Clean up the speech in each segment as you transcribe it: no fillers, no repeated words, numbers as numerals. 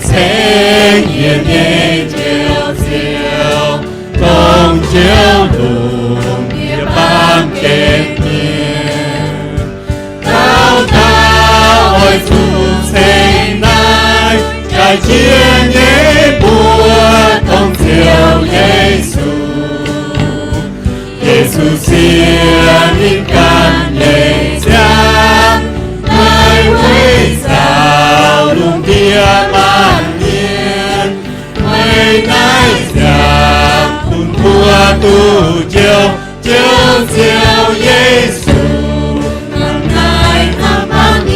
青叶年照照，共照路也帮见面，高高爱出青来，在天也不同照耶稣，耶稣是你干耶家，来为造龙的万年，为乃将困苦度救，救耶稣，能来他帮年，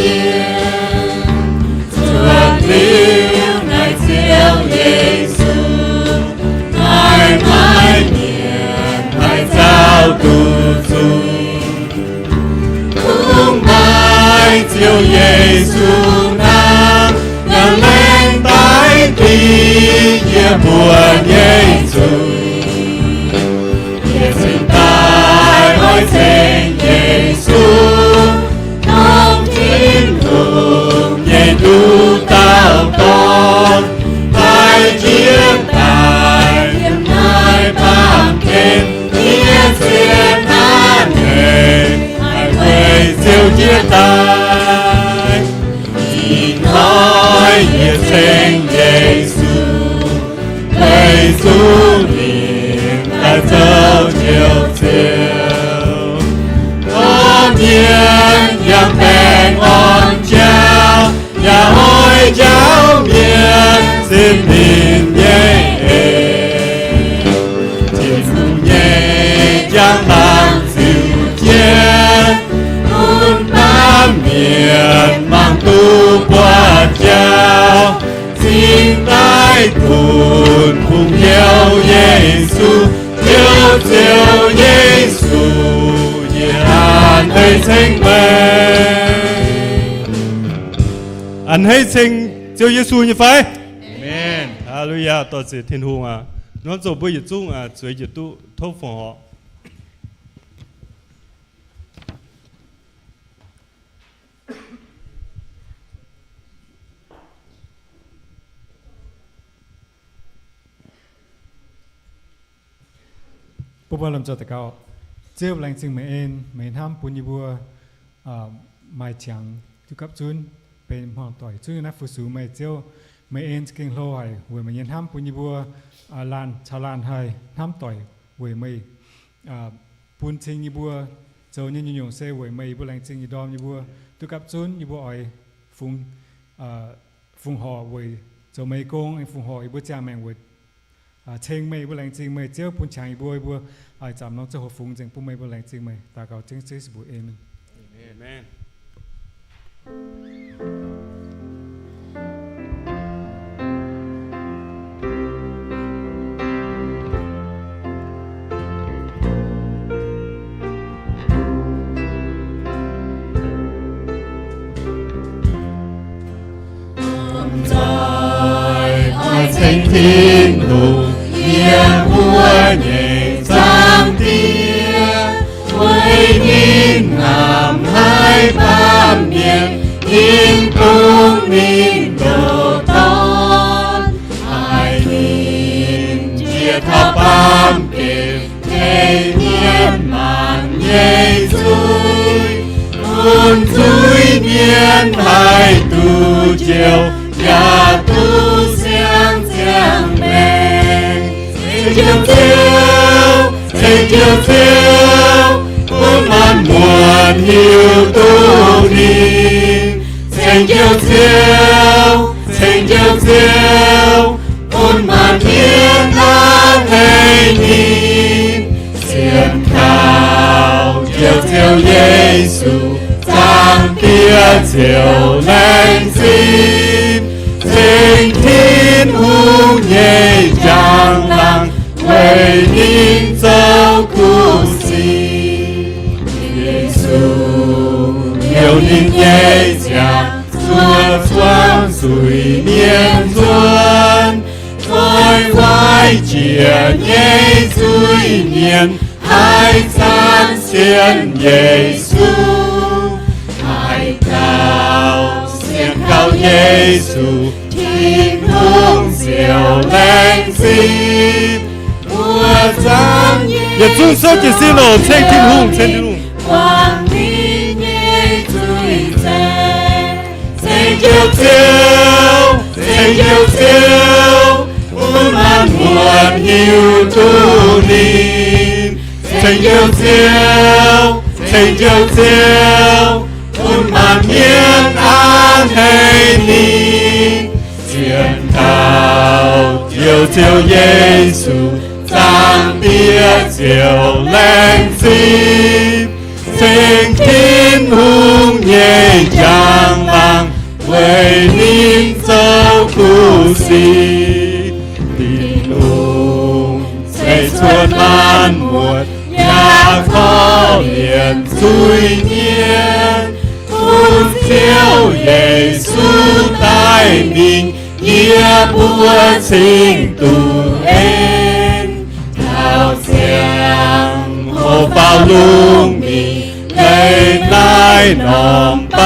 转流来救耶稣，来年来造度主，空来救耶稣那，让人代替也不耶稣，也是代爱情耶稣，同天路也路到东，来接待来帮天，也接待你，来为救接待，因爱也称耶稣，为主名来走就走，我面让平安交，也愛交面是明夜，天父也將忙就見，滿把面忙度過交，進來困苦有耶穌，救耶穌，也安慰稱美。anh hãy sing cho Giêsu như phải. Amen. Hallelujah. Tôi sẽ thiên hùng à. Nó rồi bây giờ chung à, dưới giờ tu thâu phòng họ. Bố bà làm cho tất cả Chiêu lành chừng mấy ham bún như bùa mai chẳng chú cấp chunเป็นหอต่อยช่วยนักฟุสูไม่เจ้าไม่เอ็นสกิงโลหายเวยไม่ยันห้ามปุญญบัวลานชาลานหายห้ามต่อยเวยไม่ปุญชิงยีบัวเจ้าเนี่ยยงเซ่เวยไม่บุแรงชิงยีดอมยีบัวตุกับจุนยีบัวอ้อยฟุงห่อเวยเจ้าไม่โกงไอ้ฟุงห่อยีบัวจ่าแมงเวยเชิงไม่บุแรงชิงไม่เจ้าปุญชางยีบัวยีบัวจำน้องเจ้าหัวฟุงจึงปุญไม่บุแรงชิงไม่ตาเก่าจึงเจสบุเอเมน Amen. Thanh thiên路也无念藏địa，为你南海半面，因公民都当，爱你接他半边，给年满耶罪，满罪面海度救，也度相相美，成就我们滿曉都念，成就我們天堂ให้你，先靠就耶穌，當別就能信，晴天無夜將浪，為你走苦行。有你耶家，做穿水面尊，在外界耶罪面，還彰顯耶穌，還高顯高耶穌，天路也遵守这些路，请天空，请天空。光明也最在，请叫叫，请叫叫，我们满有祝你。请叫叫，请叫叫，我们面安黑你。宣告，救救耶稣，暂别就冷静。请天空也将浪为你走苦西，地路虽存满没，也可怜罪孽。不求耶稣待命，也不请渡恩，好像我报路米。泪来浓帮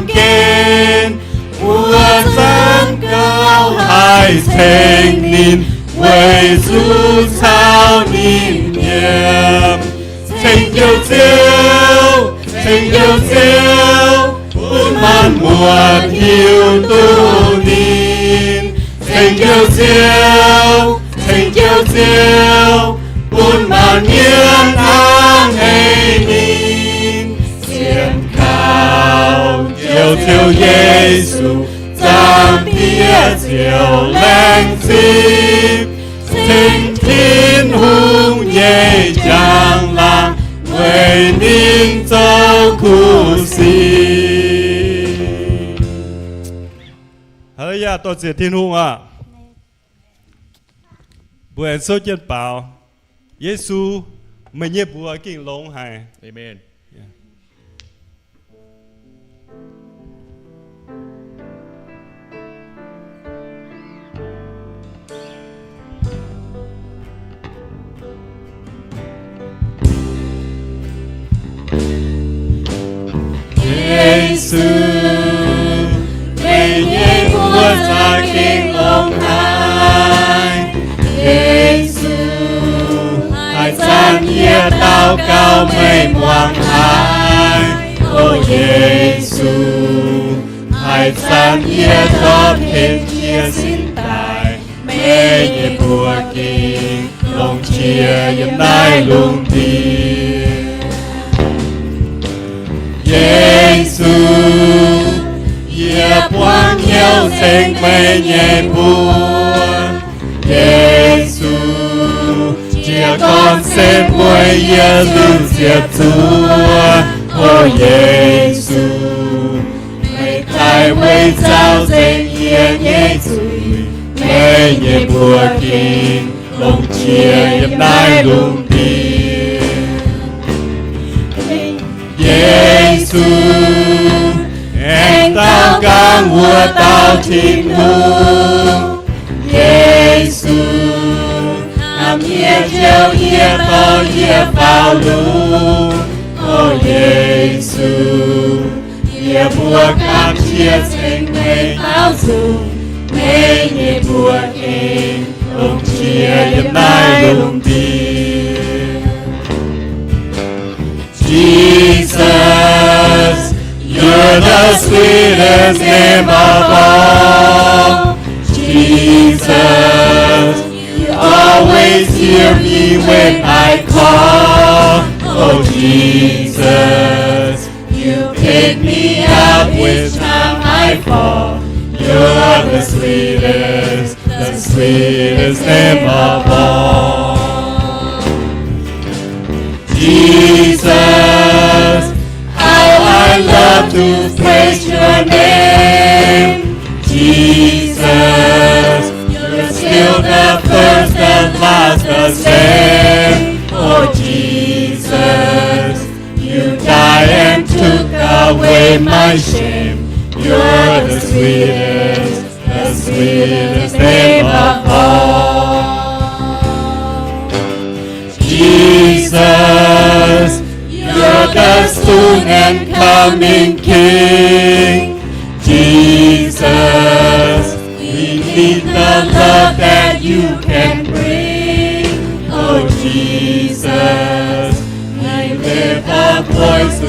见，我曾高海青年，为主操念念。请叫叫，请叫叫，我们没有多年。请叫叫，请叫叫，我们面安黑你。求求耶稣，暂别就冷静，请天空也将浪为民走苦西。好呀，多謝天空啊！不然收件包，耶穌每日不會見龍海。Amen。耶稣，每夜我在听龙海。耶稣，爱赞也祷告没忘海。哦，耶稣，爱赞也作品也心带，每夜不给龙切也来龙地。耶稣，也光有情没也不。耶稣，这光线没也留接住。哦，耶稣，没太为造成也也罪，没也不给龙切也来龙地。耶稣，引导赶我到天路。耶稣，他也就也跑也跑路。哦，耶稣，也不感谢情没到处，没也不给龙切也来龙地。Jesus, you're the sweetest name of all. Jesus, you always hear me when I call. Oh Jesus, you pick me up each time I fall. You're the sweetest name of all. Jesus, how I love to praise your name. Jesus, you're still the first and last the same. Oh Jesus, you died and took away my shame. You're the sweetest name of all. Jesus, you're the soon and coming King. Jesus, we need the love that you can bring. Oh Jesus,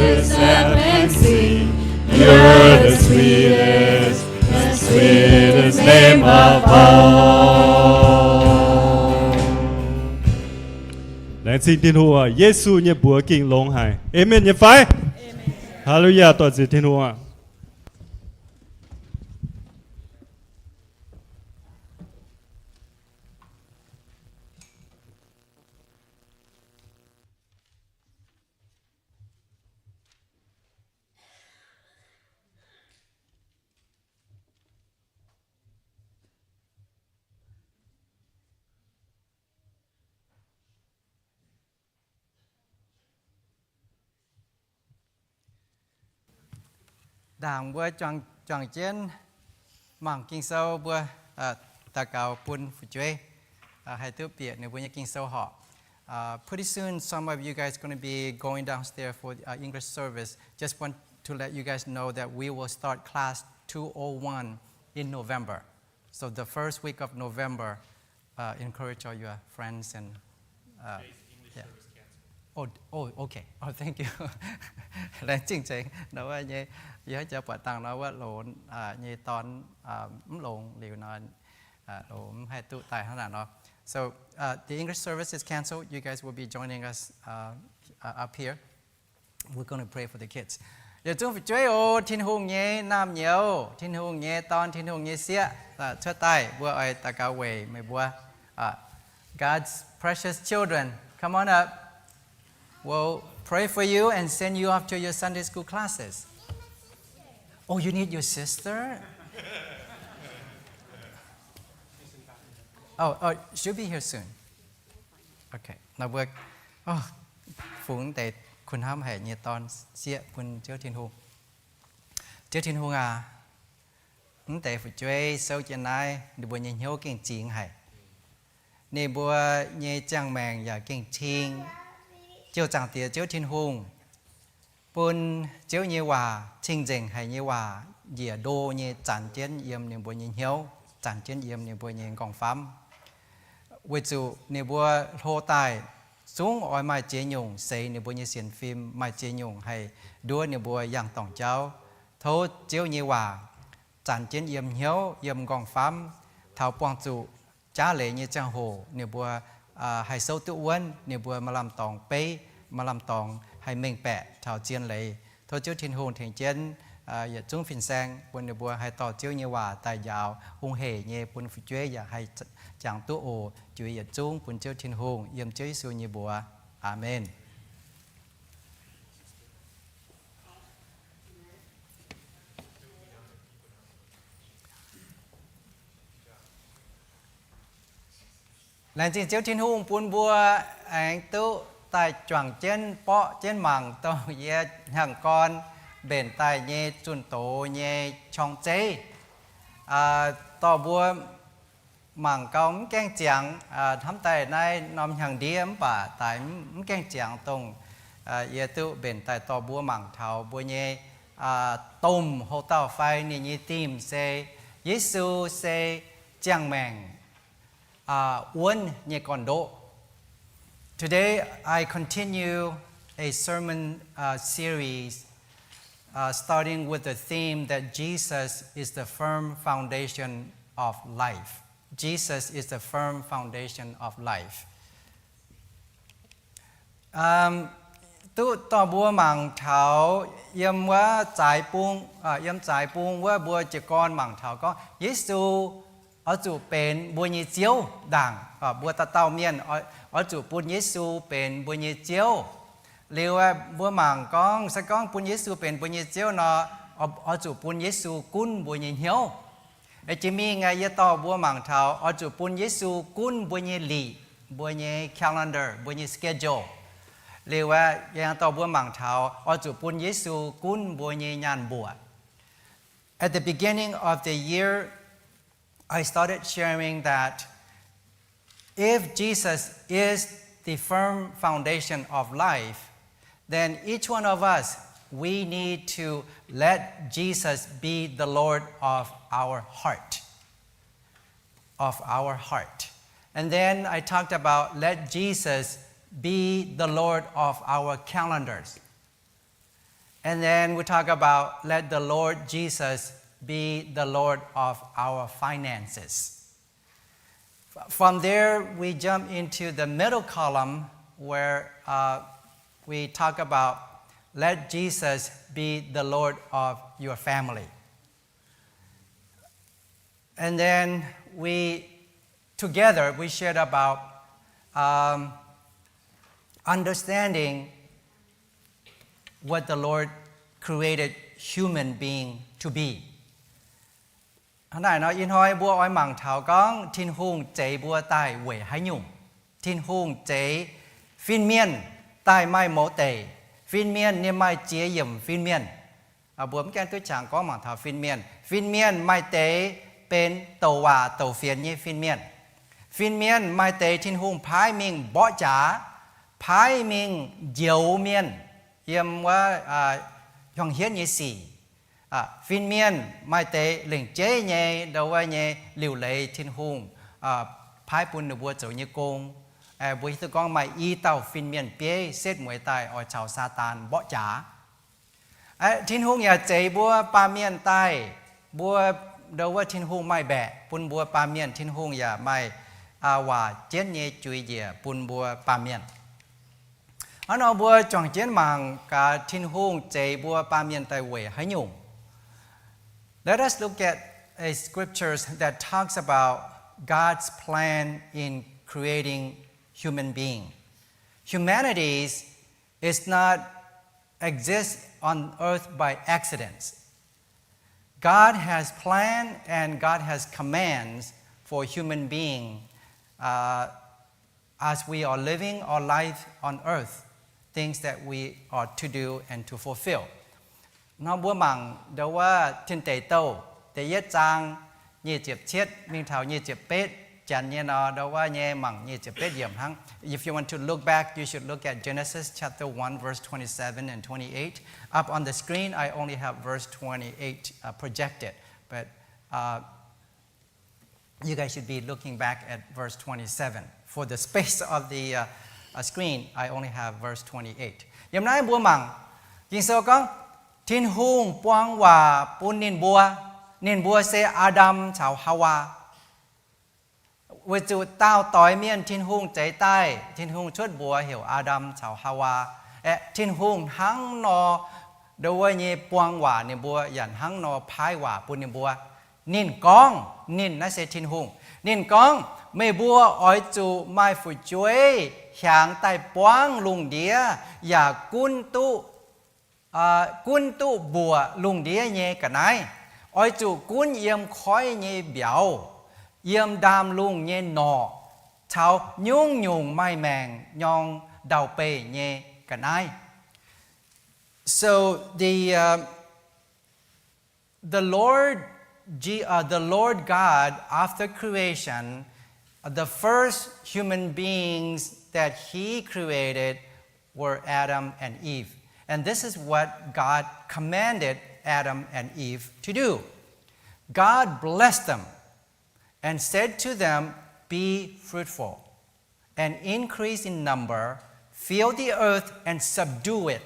its step and sing. You're the sweetest name of all. Lạy xin Thiên父à, Giêsu nhé bùa kinh long hải. Amen nhé phải. Hallelujah, toàn diện Thiên父à. Đảng bữa chọn chiến mảng kinh sâu bữa ta cầu pun phụ chuối hay thứ biệt nếu bữa kinh sâu họ. Pretty soon some of you guys going to be going downstairs for English service. Just want to let you guys know that we will start class 201 in November. So the first week of November, encourage all your friends and yeah. Oh, okay. Oh, thank you. Lên chương trình nóiว่าnhớ cho bà tăng nóiว่าlộn như tón lộn liều nói lộn hay tụ tài hơn là nó. So the English service is canceled. You guys will be joining us up here. We're going to pray for the kids. Giờ chúng phải chơi ô thiên hùng nhé nam nhiều thiên hùng nhé tón thiên hùng nhé xía cho tay bữa ai ta cao về mấy bữa God's precious children, come on up. We'll pray for you and send you off to your Sunday school classes. Oh, you need your sister? Oh, she'll be here soon. Okay. Now we're phụng đểคุณห้ามให้เนี่ยตอนเสียคุณเจ้าทินฮงเจ้าทินฮงแต่ฝุช่วยเซลจะนายดูบัวเนี่ยเหี้ยวเก่งจริงให้เนี่ยบัวเนี่ยจังแมงอย่าเก่งจริงchiều chẳng tiệt chiều thiên hùng, bún chiều như hòa trình trình hay như hòa dìa đô như chán chiến yếm niệm bùa nhìn hiếu chán chiến yếm niệm bùa nhìn gòng phám, với chủ niệm bùa hô tài xuống ở mai chế nhung xây niệm bùa như xiên phim mai chế nhung hay đua niệm bùa yang tổng cháu thấu chiều như hòa chán chiến yếm hiếu yếm gòng phám thảo quang chủ trả lệ như trang hồ niệm bùa hay sâu tự quân nếu vừa mà làm tòng pay mà làm tòng hay mình bẻ thảo chiên lấy thôi chứ thiên hồn thành chiến giờ chúng phiền sang quân nếu vừa hay tỏ chiếu như hòa tài giáo hung hề như quân phụ chế giờ hay chẳng tu ổ chú ý giờ chúng quân chiếu thiên hồn yếm chiếu Giêsu như bùa Amen. Lần trên chiếu thiên hùng buôn bùa anh tu tại choàng trên bọ trên mảng tàu ye hàng con bền tài nhé chuẩn tổ nhé trong chế tàu bùa mảng cống keng chiang thắm tài này nằm hàng điếm bà tại keng chiang tông ye tu bền tài tàu bùa mảng thảo bùa nhé tôm hồ tàu phai nhé tìm xe Giêsu xe chiang mèng one nye kondo. Today I continue a sermon series starting with the theme that Jesus is the firm foundation of life. Jesus is the firm foundation of life. Tu tỏ bùa mảng thảo yếm quá trái buông quá bùa chỉ con mảng thảo có Giêsu ở chủเป็นบุญยี่เจียวด่างบัวตะเต้าเมียนở chủบุญเยซูเป็นบุญยี่เจียวเรียกว่าบัวหมางก้องสักก้องบุญเยซูเป็นบุญยี่เจียวเนาะở chủบุญเยซูกุ้นบุญยี่เหี่ยวไอ้จิมีไงยะต่อบัวหมางเท้าở chủบุญเยซูกุ้นบุญยี่หลีบุญยี่ calendar บุญยี่ schedule เรียกว่ายังต่อบัวหมางเท้าở chủบุญเยซูกุ้นบุญยี่งานบวช At the beginning of the year I started sharing that if Jesus is the firm foundation of life, then each one of us, we need to let Jesus be the Lord of our heart. And then I talked about let Jesus be the Lord of our calendars. And then we talk about let the Lord Jesus be the Lord of our finances. From there, we jump into the middle column where we talk about let Jesus be the Lord of your family. And then together we shared about understanding what the Lord created human being to be. Hôm nay nói in hoi bua oi mảng thảo con thiên hung chế bua tai quỷ hay nhung thiên hung chế phiên miên tai mai mẫu tề phiên miên niêm mai chế yểm phiên miên bữa mấy tôi chẳng có mảng thảo phiên miên mai tế bên tàu hòa tàu phiền như phiên miên mai tế thiên hung phái mình bỏ trả phái mình diệu miên yểmว่าHoàng hiến như xì phiên miên mai tế lệnh chế nhé đầu ai nhé liều lệ thiên hùng phái bún được bùa chỗ như công bùi tư con mai y tàu phiên miên bế xét mùi tài ở chào sa tàn bỏ trả thiên hùng nhà chế bùa ba miên tai bùa đầu thiên hùng mai bẹ bùn bùa ba miên thiên hùng nhà mai hòa chết nhé chui dìa bùn bùa ba miên nó bùa chọn chiến mạng cả thiên hùng chế bùa ba miên tai quỷ hay nhung. Let us look at a scriptures that talks about God's plan in creating human being. Humanity is not exist on earth by accidents. God has planned and God has commands for human being as we are living our life on earth, things that we are to do and to fulfill. Nó búa mảng đâuว่าthiên tế tâu tế yết trang như chếp chết mình thảo như chếp bết chẳng như nó đâuว่าnhư mảng như chếp bết yểm hăng. If you want to look back, you should look at Genesis chapter 1 verse 27 and 28. Up on the screen I only have verse 28 projected, but you guys should be looking back at verse 27. For the space of the screen I only have verse 28. Yểm nói búa mảng nhìn sao con thiên hung quang hòa bún niên bùa sẽ Adam chào Hawa với chủ tao tỏi miên thiên hung cháy tai thiên hung chuốt bùa hiểu Adam chào Hawa thiên hung hăng nọ đối như quang hòa niên bùa dàn hăng nọ phái hòa bún niên bùa niên con niên nó sẽ thiên hung niên con mê bùa ỏi chủ mai phụ chuối hàng tai quang lùng đĩa và quân tu bùa lùng đĩa nhé cả nái ôi chủ quân yếm khói nhé biểu yếm đam lùng nhé nọ chào nhung mai mèng nhong đào bề nhé cả nái. So the Lord God after creation, the first human beings that He created were Adam and Eve. And this is what God commanded Adam and Eve to do. God blessed them and said to them, be fruitful and increase in number, fill the earth and subdue it,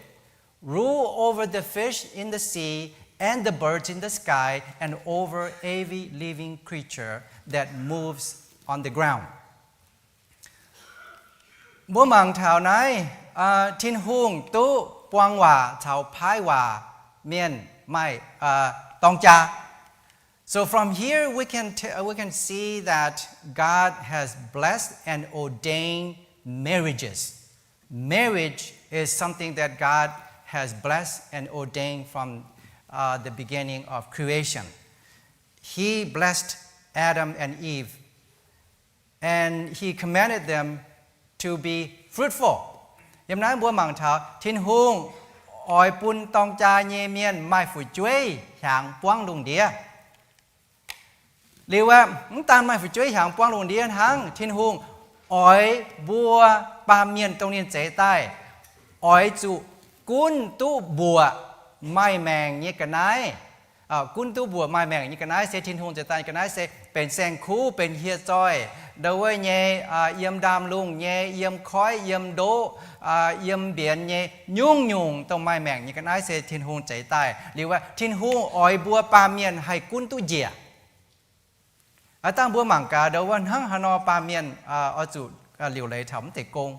rule over the fish in the sea and the birds in the sky and over every living creature that moves on the ground. Bố màng thảo này thiên hung tu quang hòa chào phái hòa miền mai tông cha. So from here we can see that God has blessed and ordained marriages. Marriage is something that God has blessed and ordained from the beginning of creation. He blessed Adam and Eve and He commanded them to be fruitful. Yếm nói bùa mảng thảo thiên hung ỏi bún tông cha nhê miên mai phụ chuối hàng quang lùng đĩa. Liu tan mai phụ chuối hàng quang lùng đĩa hăng thiên hung ỏi bùa ba miên tông niên chế tai ỏi chủ cún tu bùa mai mèng như cái này cún tu bùa mai mèng như cái này sẽ thiên hung chế tai cái này sẽเป็นแซงคู่เป็นเฮียจ้อย đầu với nhé yếm đam luôn nhé yếm khói yếm đố yếm biển nhé nhung nhung tông mai mèn như cái nói sẽ thiên hùng chạy tay liệuว่าthiên hùng ỏi bùa pa miên hay cún tu dìa tăng bùa mảng cả đầu với hăng hà no pa miên ở chủ liệu lấy thẩm thể công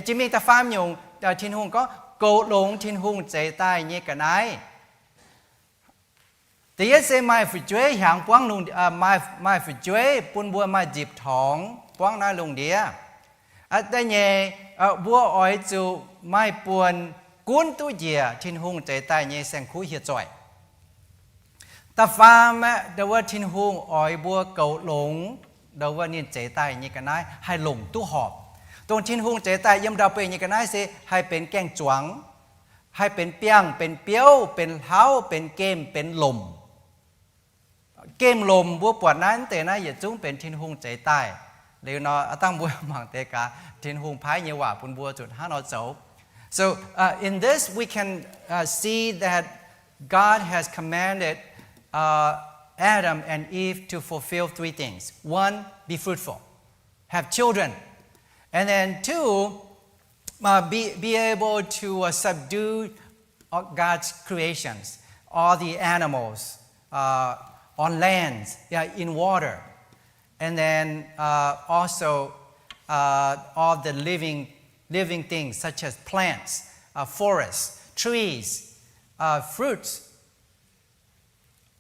chỉ mình ta phàm nhung thiên hùng có cầu lồng thiên hùng chạy tay như cái nói thì ấy sẽ mai phải chơi hàng quăng lùng mai phải chơi buôn bùa mai dịp thòng quăng na lùng đĩa đây nhé bùa ỏi chủ mai buồn cuốn tu dìa thiên hùng chạy tay nhé sang khu hiệt giỏi ta phàm đầuว่าthiên hùng ỏi bùa cầu lồng đầuว่าniên chạy tay như cái này hay lồng tu họpตรงthiên hùng chạy tay yếm đàoไปnhư cái này sẽ hayเป็นแกงจวงให้เป็นเปียงเป็นเปียวเป็นเท้าเป็นเกมเป็นลมเกมลมบัวปวดนั้นแต่นะอย่าจุ้งเป็นทินหุงใจใต้เดี๋ยวเราตั้งบัวหมังเตกาทินหุงพายเยว่าปุ่นบัวจุดห้าเราจบ so in this we can see that God has commanded Adam and Eve to fulfill three things. One, be fruitful, have children, and then two, be able to subdue God's creations, all the animals on land, in water, and then also all the living things such as plants, forests, trees, fruits.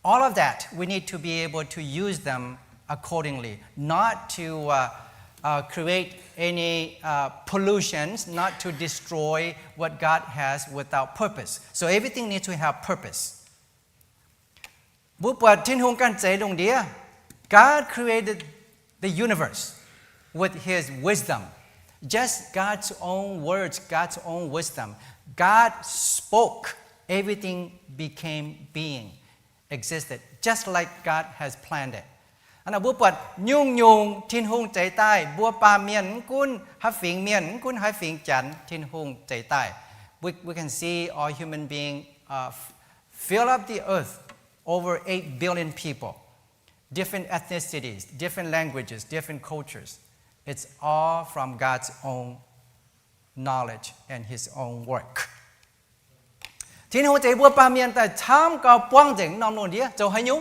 All of that we need to be able to use them accordingly, not to create any pollutions, not to destroy what God has without purpose. So everything needs to have purpose. บุปผาทิ้งหงกันใจลงเดีย God created the universe with His wisdom. Just God's own words, God's own wisdom. God spoke, everything became being, existed, just like God has planned it. อันนั้นบุปผายุ่งยุงทิ้งหงใจใต้บัวปลาเมียนกุนฮับฝิงเมียนกุนฮับฝิงจันทิ้งหงใจใต้ We can see all human beings fill up the earth. Over 8 billion people, different ethnicities, different languages, different cultures. It's all from God's own knowledge and His own work. ที่หัวใจบัวปาเมียนแต่ช้ำก็ป้องเจ๋งนอมนวลเดียเจ้าให้ยุ่ง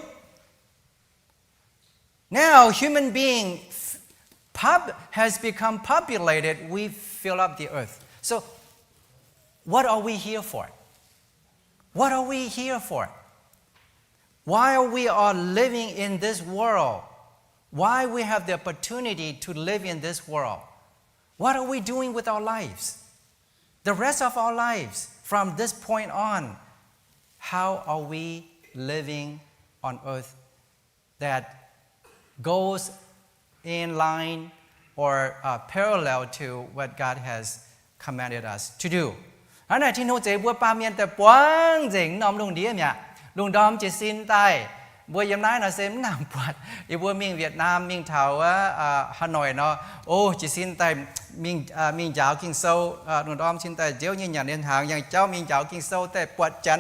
Now human being has become populated. We fill up the earth. So, what are we here for? What are we here for? Why we are living in this world? Why we have the opportunity to live in this world? What are we doing with our lives? The rest of our lives, from this point on, how are we living on earth that goes in line or parallel to what God has commanded us to do? อันนั้นที่โน้เจ็บบัวปาเมียนแต่ป้องเจ๋งนอมลงเดียเนี่ยลุงดอมจะสิ้นใต้บัวยำน้ายน่ะเซมน้ำปวดอีบัวมิงเวียดนามมิงเถาฮานอยเนาะโอ้จะสิ้นใต้มิงเจ้ากินโซ่ลุงดอมสิ้นใต้เจ้ายิ่งอย่างเดินทางอย่างเจ้ามิงเจ้ากินโซ่แต่ปวดจัน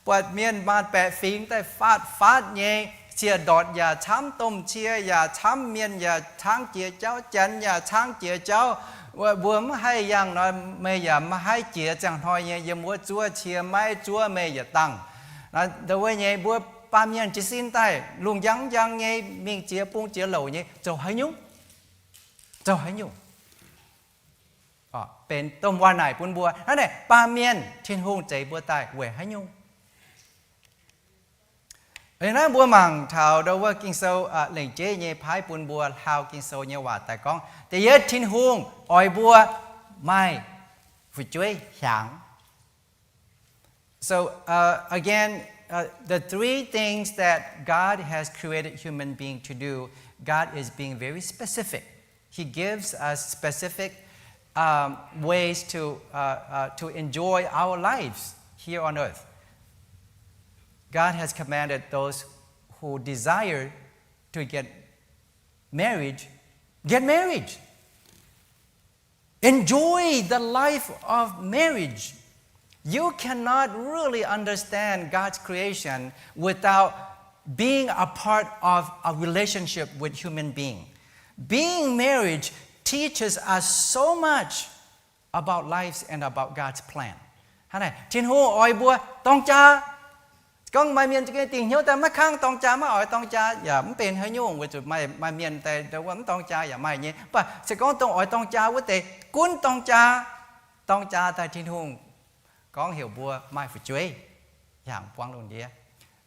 ปวดเมียนมาแปะฟิงแต่ฟาดเย่เชียดอดอย่าช้ำต้มเชียอย่าช้ำเมียนอย่าช้างเจียเจ้าจันอย่าช้างเจียเจ้าว่าบัวไม่ให้ยังน้อยไม่อย่ามาให้เจียจังทอยเย่อย่ามัวจั่วเชียไม่จั่วไม่อย่าตั้งแต่ว่าไงบัวปาเมียนจะสิ้นใต้ลุงยังไงมิงเจียปุ้งเจียเหล่าไงเจ้าให้ยุ่งเป็นต้มว่าไหนปุ้นบัวนั่นแหละปาเมียนทิ้งหงใจบัวใต้เว่ให้ยุ่งเห็นไหมบัวมังเท่าเราว่ากินโซ่เหล่งเจ๊ไงพายปุ้นบัวเท่ากินโซ่ไงว่าแต่ก้องแต่เยอะทิ้งหงอ่อยบัวไม่ฝึกช่วยหางSo again, the three things that God has created human being to do, God is being very specific. He gives us specific ways to enjoy our lives here on earth. God has commanded those who desire to get married. Enjoy the life of marriage. You cannot really understand God's creation without being a part of a relationship with human being. being married teaches us so much about lives and about God's plan. Thế này, thiên hùng ỏi bùa tông cha, con mai miền cái tình hiếu ta mất khang tông cha mà ỏi tông cha, giờ muốn tiền hơi nhung với tụi mai miền tại đâu vẫn tông cha giờ mai nhé, và sẽ có tông ỏi tông cha với tề cuốn tông cha tại thiên hùng, con hiểu bùa mai phải chơi, dạng quang luôn đi.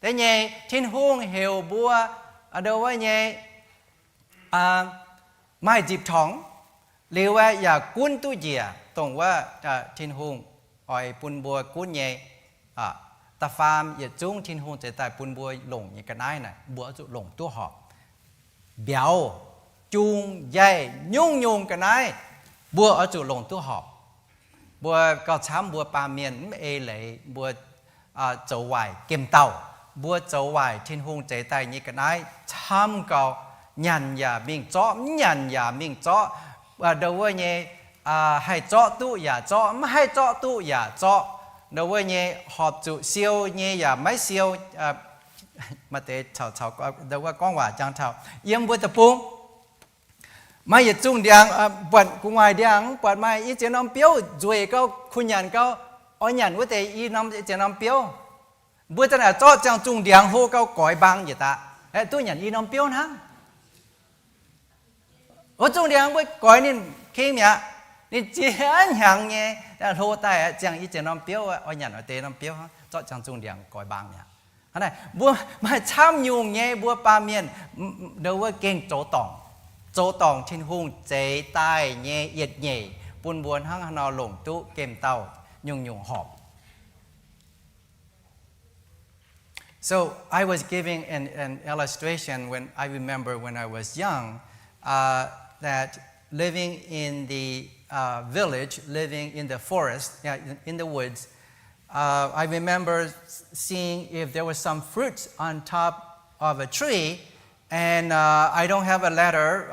Thế nhé, thiên hùng hiểu bùa ở đâu vậy nhé, mai dịp thóng, liệuว่าอย่ากุ้นตู้เจียตรงว่าทินหงอ่อยปุนบัวกุ้นเย่ตาฟามอย่าจุ้งทินหงจะแต่ปุนบัวหลงอย่างกันได้น่ะบัวจุหลงตู้หอบเบียวจุงใหญ่ยุ่งกันได้บัวเอาจุหลงตู้หอบบัวก็ช้ำบัวปลาเมียนไม่เอเลยบัวเจ้าไหวเก็มเต่าบัวเจ้าไหวทินหงจะแต่อย่างกันได้ช้ำก็ยันอย่ามิ่งเจาะยันอย่ามิ่งเจาะđầu với nhé hay chọ tu ya chọ mà hay chọ tu ya chọ đầu với nhé họp chủ siêu nhé ya mấy siêu mà để chào đầu với con hòa trang chào yếm với tập phung mà giờ chung điang bận cùng ngoài điang bận mai ít chuyện năm biếu rồi câu khuyên nhàn câu ở nhàn với thế ít năm chuyện năm biếu bữa thế nào chọ trang chung điang hô câu cõi băng vậy ta tôi nhàn ít năm biếu hả ở trong điang với cõi nên khi mà nên chiến hàng nhé là hô tay chẳng ít tiền năm biếu ở nhà ở tây năm biếu cho chẳng trong điang cõi bang nhá thế này bữa mà tham nhung nhé bữa ba miền đâu với kinh chỗ tòng trên hung chế tai nhé yết nhẹ buồn hăng nó lủng tụ kèm tàu nhung họp. So I was giving an illustration when I remember when I was young. That living in the village, living in the forest, in the woods, I remember seeing if there was some fruit on top of a tree, and I don't have a ladder.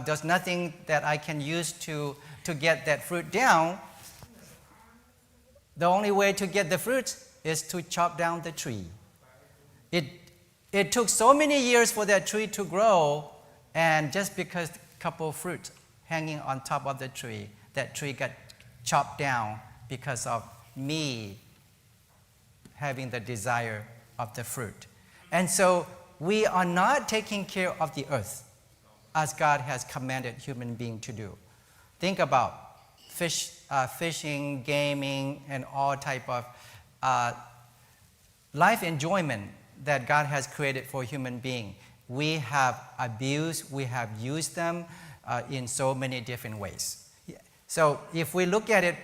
There's nothing that I can use to get that fruit down. The only way to get the fruit is to chop down the tree. It took so many years for that tree to grow, and just because couple of fruit hanging on top of the tree, that tree got chopped down because of me having the desire of the fruit. And so we are not taking care of the earth as God has commanded human beings to do. Think about fishing, gaming, and all type of life enjoyment that God has created for human beings. We have abused, we have used them in so many different ways. So if we look at it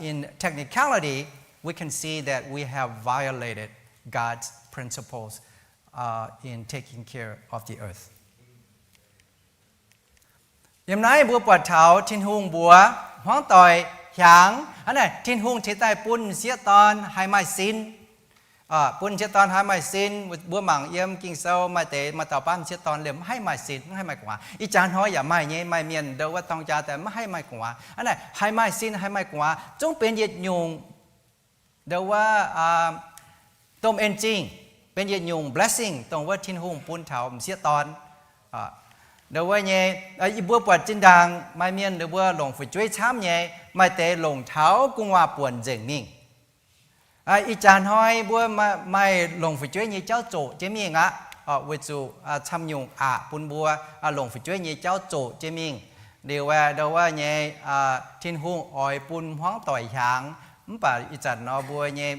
in technicality, we can see that we have violated God's principles in taking care of the earth. Hôm nay bùa bọt thảo thiên hùng bùa hoang tỏi h향 anh này thiên hùng chế tài pun xía ton hai mai xin pun xía ton hai mai xin bùa mảng yếm kinh sâu mai tế mà tàu pan xía ton liềm hai mai xin hai mai quả ý chán hỏiอย่าmai nhé mai miền đâu có tông chaแต่hai mai quả anh này hai mai xin hai mai quả chúngเป็นnhiệt nhung đâuว่าต้มเอ็นจริงเป็นnhiệt nhung blessing ตรงว่าthiên hùng pun thảo xía ton đâu vậy nhé, bữa bọt trên đàng mai miền đâu bữa lồng phải chuối chám nhé, mai tế lồng tháo cung hoa buồn dừng mình, ý chán hỏi bữa mai lồng phải chuối như cháu chỗ chế mình với chủ chăm nhung bún bữa lồng phải chuối như cháu chỗ chế mình, điều đâu vậy nhé, thiên hùng ỏi bún hoang tỏi h향 bà ý chán nó bữa nhé,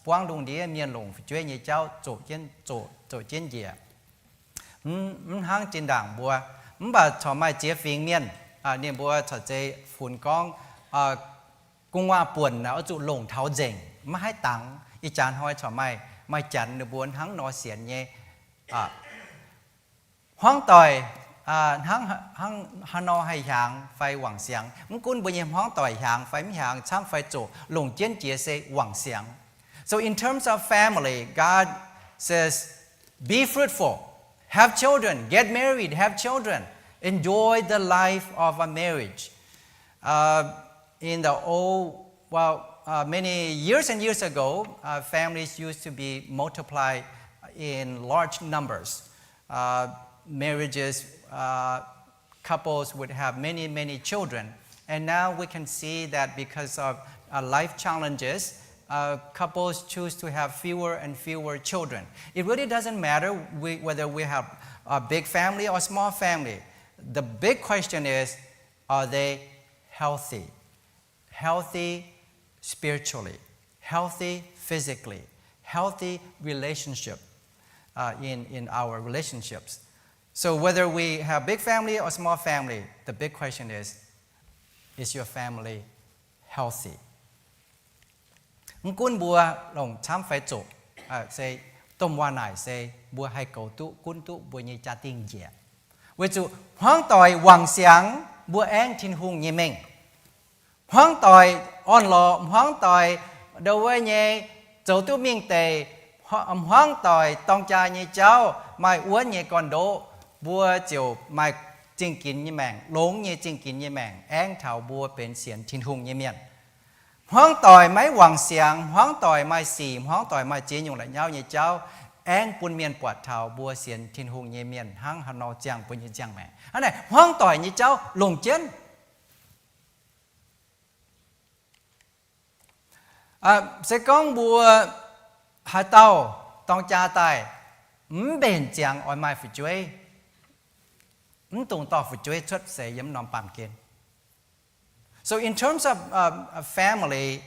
quang đông địa miền lồng phải chuối như cháu chỗ trên gì hang trên đảng bùa bà cho mai chế phiền miền niệm bùa cho chế phun con cung hoa buồn nó trụ lồng tháo dền mà hai tặng ý chán hỏi cho mai chắn được buồn hang nó xiển nhé hoang tỏi hang nó hay hàng phải quảng xiang cún bây giờ hoang tỏi hàng phải hàng chăm phải chỗ lồng chiến chế sẽ quảng xiang. So in terms of family, God says, be fruitful. Have children, get married, have children. Enjoy the life of a marriage. In the many years and years ago, families used to be multiplied in large numbers. Marriages couples would have many children. And now we can see that because of life challenges, couples choose to have fewer and fewer children. It really doesn't matter whether we have a big family or a small family. The big question is, are they healthy? Healthy spiritually, healthy physically, healthy relationship in our relationships. So whether we have big family or small family, the big question is your family healthy? Kun bua lòng chăm phải chỗ, say tôm hoa nải say bua hai cầu tu kun tu bua như cha tiên dễ. Với chủ hoang tỏi hoàng sáng bua anh thiên hùng như mình. Hoang tỏi on lọ hoang tỏi đầu với nhẹ chỗ tu miên tề hoang tỏi tông cha như cháu mai uốn như con đỗ bua chiều mai chính kiến như mèn lốn như chính kiến như mèn anh thảo bua bên xiên thiên hùng như miền. Hoang tỏi máy hoàng sáng hoang tỏi mai xìm hoang tỏi mai chế dùng lại nhau như cháu anh buôn miền quạt thảo bua xiên thiên hùng như miền hang hà nội giang buôn như giang mẹ anh này hoang tỏi như cháu lồng chân sẽ con bùa hai tàu tông cha tài bền chẳng ở mai phải chơi tụng tỏ phải chơi xuất sẽ giống nòng bàn kiên. So in terms of family,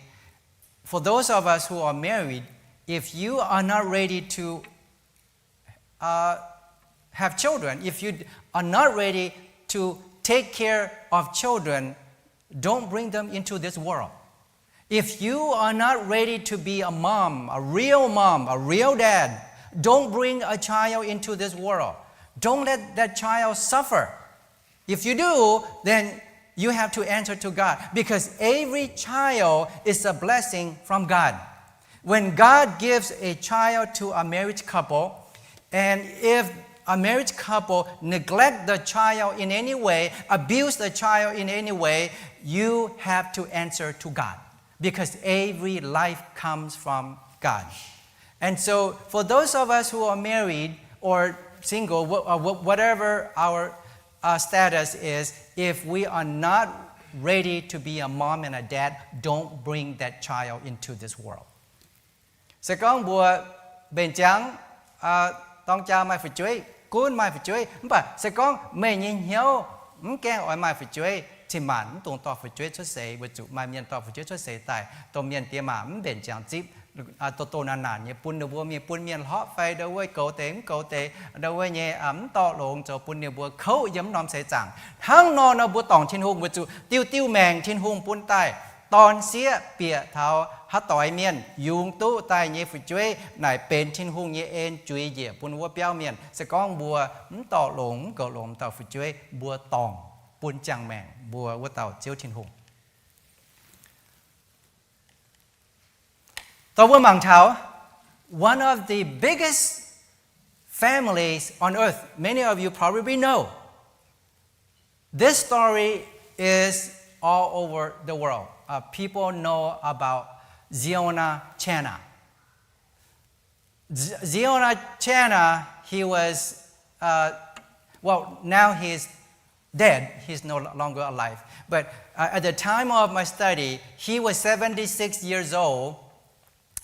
for those of us who are married, if you are not ready to have children, if you are not ready to take care of children, don't bring them into this world. If you are not ready to be a mom, a real dad, don't bring a child into this world. Don't let that child suffer. If you do, then you have to answer to God, because every child is a blessing from God. When God gives a child to a married couple, and if a married couple neglect the child in any way, abuse the child in any way, you have to answer to God, because every life comes from God. And so for those of us who are married or single, whatever our status is, if we are not ready to be a mom and a dad, don't bring that child into this world. Sẽ con bùa bền trắng tông cha mai phải chơi, cún mai phải chơi, bà sẽ con mẹ nhìn hiếu, kêu ở mai phải chơi, thì mặn tụng tỏ phải chơi xuất sệ, với chủ mai miền tỏ phải chơi xuất sệ tại tôm miền tiêm mà bền trắng chip. Tô nàn nàn như pun bùa miền pun miền họ phải đâu với cầu tế đâu với nhẹ ấm to lộn cho pun bùa khâu giấm nom sẽ chẳng hang no nó bùa tòng thiên hùng với chủ tiêu mèng thiên hùng pun tai tòn xía bịa thảo hát tỏi miền dùng tu tai nhẹ phải chơi này bên thiên hùng nhẹ en chui dễ pun bùa béo miền sẽ con bùa to lộn cầu lộn tàu phải chơi bùa tòng pun chẳng mèng bùa tàu chiếu thiên hùng. So one of the biggest families on earth, many of you probably know. This story is all over the world. People know about Ziona Chana. Ziona Chana, he was, now he is dead. He's no longer alive. But at the time of my study, he was 76 years old.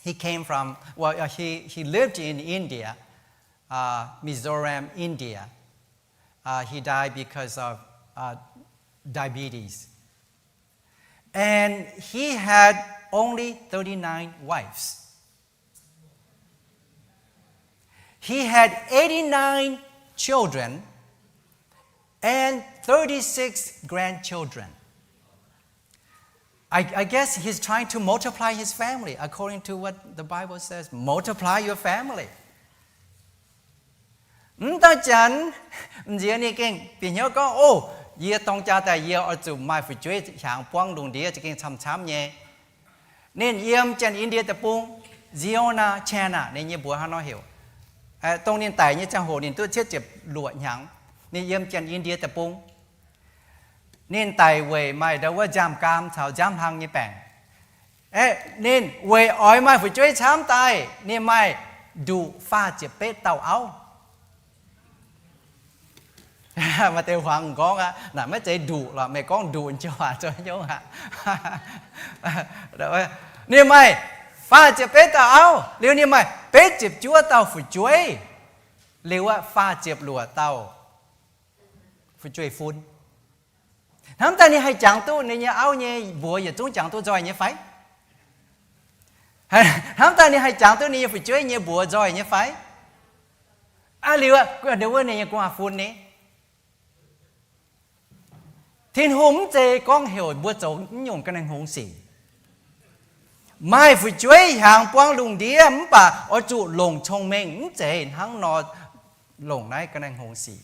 He came from, he lived in India, Mizoram, India. He died because of diabetes. And he had only 39 wives. He had 89 children and 36 grandchildren. I guess he's trying to multiply his family according to what the Bible says. Multiply your family. Ta chẳng dĩa này kinh vì nhớ có dĩa tông cha tại dĩa ở chủ mai phải chơi hàng quang đồng đĩa chỉ kinh chăm nhé nên yếm chân India tập bung Ziona Chana nên như bố hắn nói hiểu tông nên tại như trang hồ nên tôi chết chụp lụa nhang nên yếm chân India tập bung nên tại về mai đâu có giam cam thảo giam hàng như bèn nên về ở mai phải chơi chám tay nên mai đủ pha chụp bết tàu áo mà tiêu hoàng con á là mấy chạy đủ là mày con đủ cho nhau hả rồi niệm mày pha chụp bé tao liêu niệm mày bé chụp chúa tao phải chuối liêu á pha chụp lùa tao phải chuối phun hắn ta ni hay chẳng tu ni nhà áo nhé bùa giờ chúng chẳng tu rồi nhé phải hắn ta ni hay chẳng tu ni phải chuối nhé bùa rồi nhé phải liêu á nếu mà này qua phun nè thiên hùng chế con hiểu bữa chỗ nhung cái năng hùng xỉ mai phải chuối hàng quang lùng điểm bà ở trụ lồng thông minh chế hắn nó lồng này cái năng hùng xỉ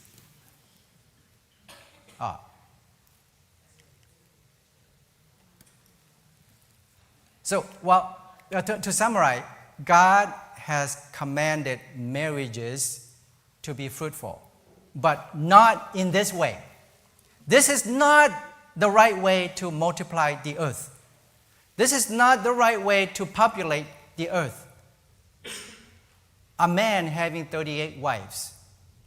So, well, to summarize, God has commanded marriages to be fruitful, but not in this way. This is not the right way to multiply the earth. This is not the right way to populate the earth. A man having 38 wives,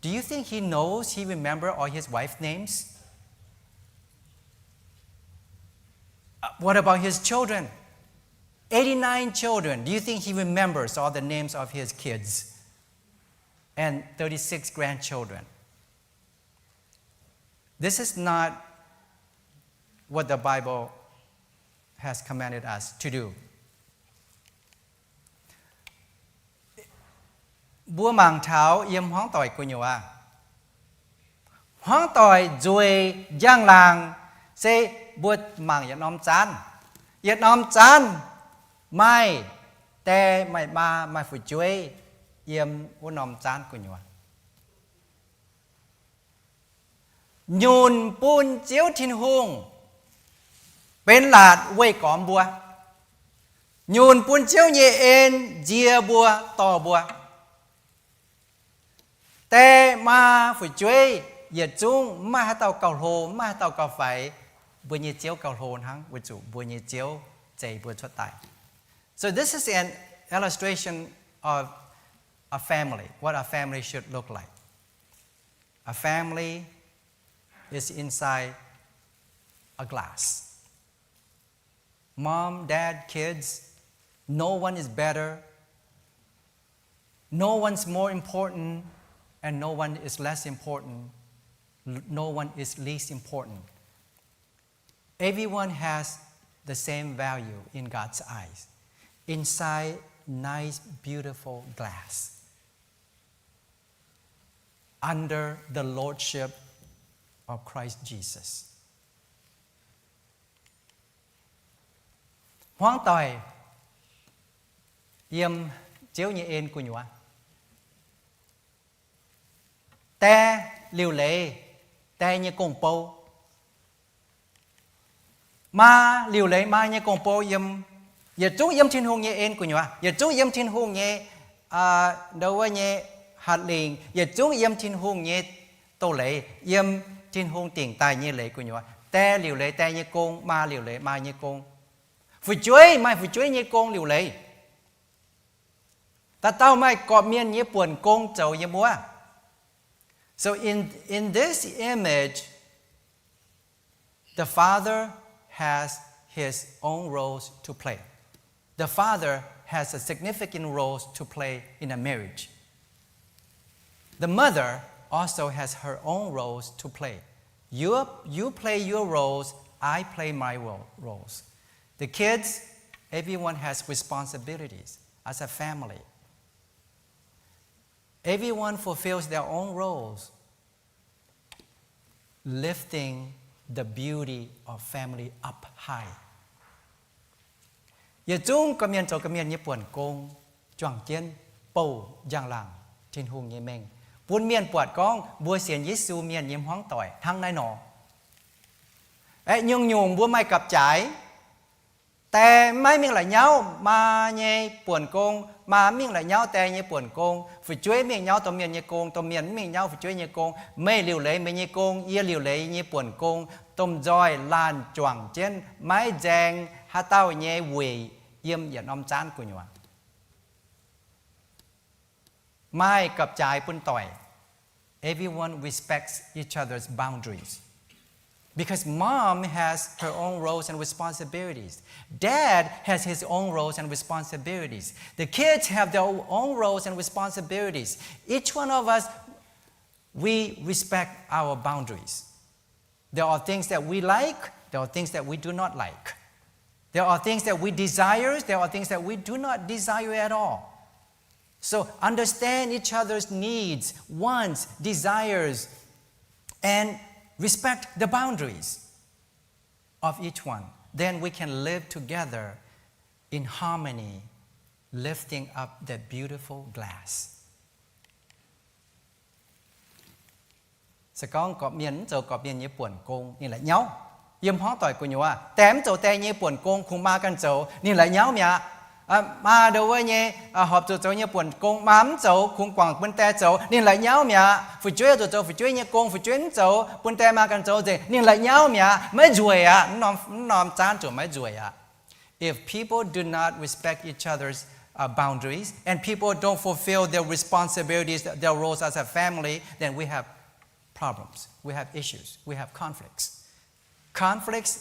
do you think he knows, he remembers all his wife names? What about his children? 89 children. Do you think he remembers all the names of his kids? And 36 grandchildren. This is not what the Bible has commanded us to do. Búa màng tháo yếm hoang tỏi của nhiều à. Hoang tỏi rồi giang làng sẽ búa màng yết nóm chán. Yết nóm chán mai tè mai ba mai phụ chuối yếm búa nóm chán của nhiều à. Nhùn bùn chiếu thiên hùng bên lạt quay cóm bùa nhùn bùn chiếu nhẹ ên dìa bùa tò bùa tè ma phải chuối yết chung ma tàu cầu hồ ma tàu cầu phải bùa nhẹ chiếu cầu hồ hăng bùa chủ bùa nhẹ chiếu chạy bùa cho tài. So this is an illustration of a family, what a family should look like. A family is inside a glass. Mom, dad, kids, no one is better. No one's more important, and no one is less important. No one is least important. Everyone has the same value in God's eyes, inside nice, beautiful glass, under the lordship of Christ Jesus. Hoang tỏi yếm chiếu như ên của nhua. Te liều lệ te như công bầu. Ma liều lệ ma như công bầu yếm giờ chú yếm thiên hùng như ên của nhua. Giờ chú yếm thiên hùng như đâu như hạt liền. Giờ chú yếm thiên hùng như tô lệ yếm thiên hùng tiền tài như lệ của nhua. Te liều lệ te như công, ma liều lệ ma như công. Phải chuối mai phải chuối như công liều lệ. Ta tao mai cọp miên như buồn công chầu như búa. So in this image, the father has his own roles to play. The father has a significant role to play in a marriage. The mother also has her own roles to play. You play your roles, I play my roles. The kids, everyone has responsibilities as a family. Everyone fulfills their own roles, lifting the beauty of family up high. Giờ chúng có miền châu có miền như buồn công, choàng chiến, bầu, giang làng, trên hùng như mình. Buồn miền buồn con, bùa xiên Giêsu miền nhiễm hoang tỏi, thăng này nọ. Nhưng nhung bùa mai cặp trái,แต่ไม่มีหลายเย้ามาเนี่ยป่วนโกงมามีหลายเย้าแต่เนี่ยป่วนโกงฝึกช่วยมีเย้าตัวเมียนเนี่ยโกงตัวเมียนมีเย้าฝึกช่วยเนี่ยโกงไม่เหลียวเลยไม่เนี่ยโกงเยี่ยเหลียวเลยเนี่ยป่วนโกงต้มจอยลานจ่วงเช่นไม้แจงฮาเต้าเนี่ยเวยเยี่ยมอย่าน้อมจานกูหนัวไม้กับจ่ายปุ่นต่อย everyone respects each other's boundaries. Because mom has her own roles and responsibilities. Dad has his own roles and responsibilities. The kids have their own roles and responsibilities. Each one of us, we respect our boundaries. There are things that we like, there are things that we do not like. There are things that we desire, there are things that we do not desire at all. So understand each other's needs, wants, desires, and respect the boundaries of each one. Then we can live together in harmony, lifting up that beautiful glass. สกองกอบเมียนเจ้ากอบเมียนญี่ปุ่นโกงนี่แหละเนาะยืมห้องต่อยกูอยู่ว่าแต้มเจ้าแต่ญี่ปุ่นโกงคงมากันเจ้านี่แหละเนาะเมียมาดูว่าเนี่ยหอบเจ้าญี่ปุ่นโกงม้ำเจ้าคงกว่างปุ่นแต่เจ้านี่แหละเนาะเมียฝึกช่วยเจ้าฝึกช่วยเนี่ยโกงฝึกช่วยเจ้าปุ่นแต่มากันเจ้าเจ้นี่แหละเนาะเมียไม่จ่วยอ่ะน้อมจานจุ่มไม่จ่วยอ่ะ If people do not respect each other's boundaries and people don't fulfill their responsibilities, their roles as a family, then we have problems, we have issues, we have conflicts. Conflicts